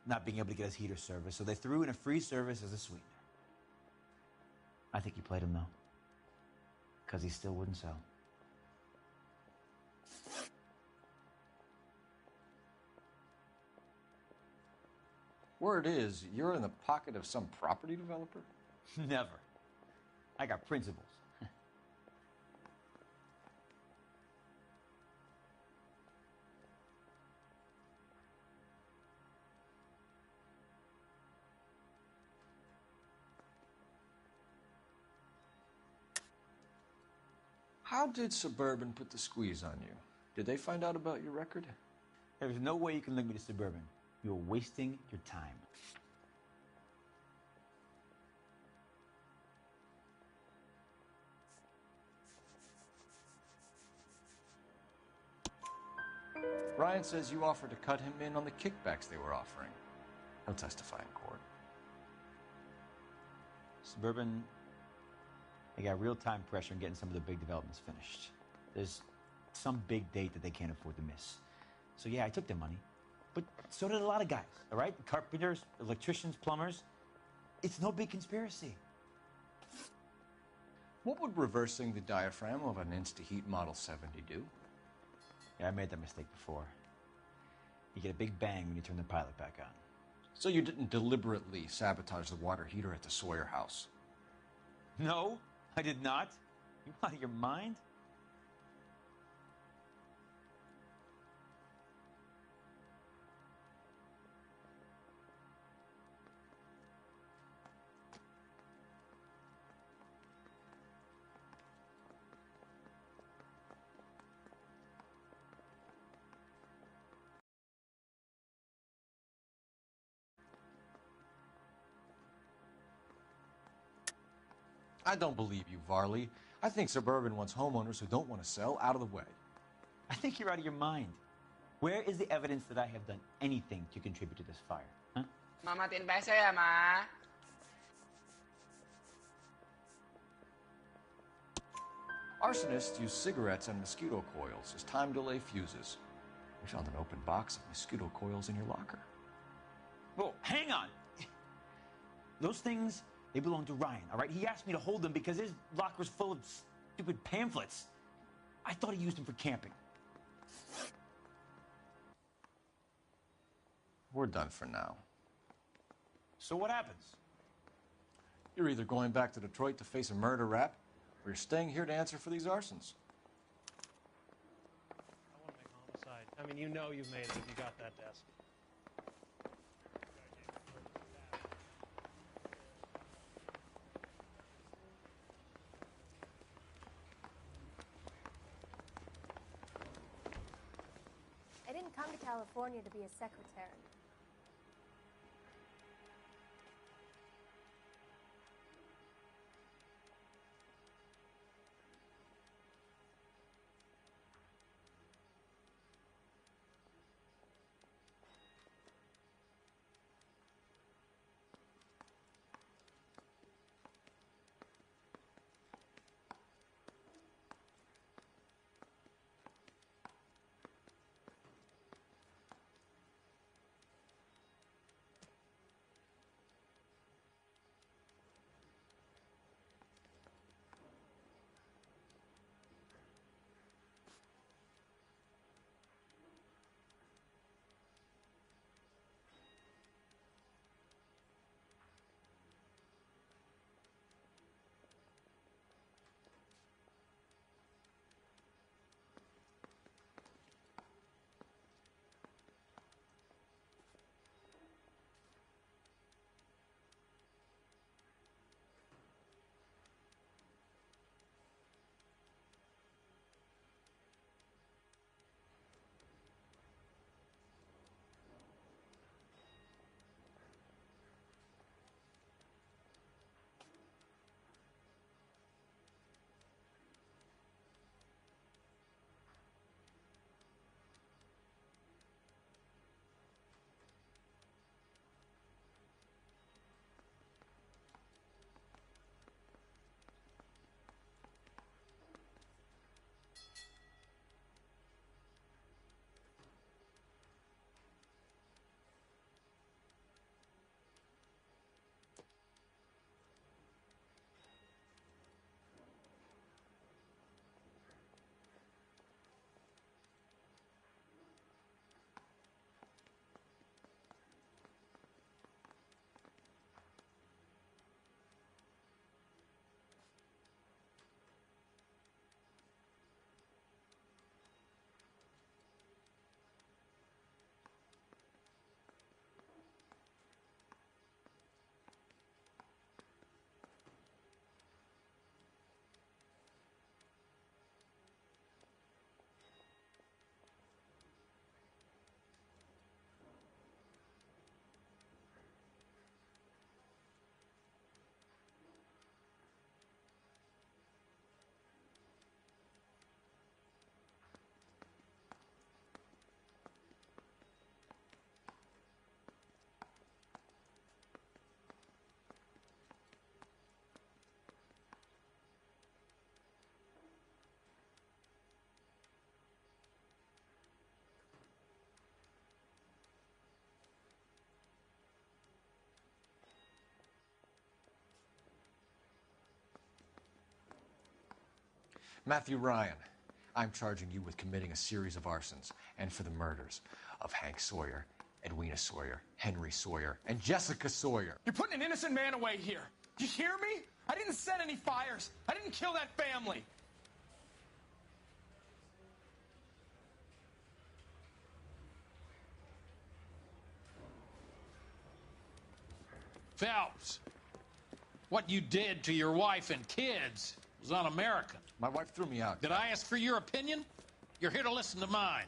not being able to get his heater service, so they threw in a free service as a sweetener. I think he played him, though, because he still wouldn't sell. Word is, you're in the pocket of some property developer? Never. I got principles. How did Suburban put the squeeze on you? Did they find out about your record? There's no way you can link me to Suburban. You're wasting your time. Ryan says you offered to cut him in on the kickbacks they were offering. He'll testify in court. Suburban, they got real-time pressure on getting some of the big developments finished. There's some big date that they can't afford to miss. So yeah, I took their money. But so did a lot of guys, all right? Carpenters, electricians, plumbers. It's no big conspiracy. What would reversing the diaphragm of an Insta-Heat Model 70 do? Yeah, I made that mistake before. You get a big bang when you turn the pilot back on. So you didn't deliberately sabotage the water heater at the Sawyer house? No, I did not. You out of your mind? I don't believe you, Varley. I think Suburban wants homeowners who don't want to sell out of the way. I think you're out of your mind. Where is the evidence that I have done anything to contribute to this fire? Huh? Mama matiin beso ya, Ma. Arsonists use cigarettes and mosquito coils as time delay fuses. We found an open box of mosquito coils in your locker. Whoa, hang on. Those things, they belong to Ryan, all right? He asked me to hold them because his locker's full of stupid pamphlets. I thought he used them for camping. We're done for now. So what happens? You're either going back to Detroit to face a murder rap, or you're staying here to answer for these arsons. I want to make homicide. I mean, you know you've made it if you got that desk. I didn't come to California to be a secretary. Matthew Ryan, I'm charging you with committing a series of arsons and for the murders of Hank Sawyer, Edwina Sawyer, Henry Sawyer, and Jessica Sawyer. You're putting an innocent man away here. You hear me? I didn't set any fires. I didn't kill that family. Phelps, what you did to your wife and kids was un-American. My wife threw me out. Did I ask for your opinion? You're here to listen to mine.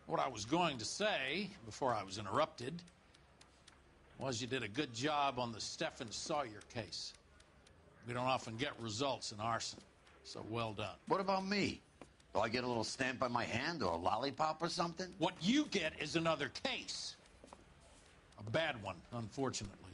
What I was going to say, before I was interrupted, was you did a good job on the Stephen Sawyer case. We don't often get results in arson, so well done. What about me? Do I get a little stamp by my hand or a lollipop or something? What you get is another case. A bad one, unfortunately.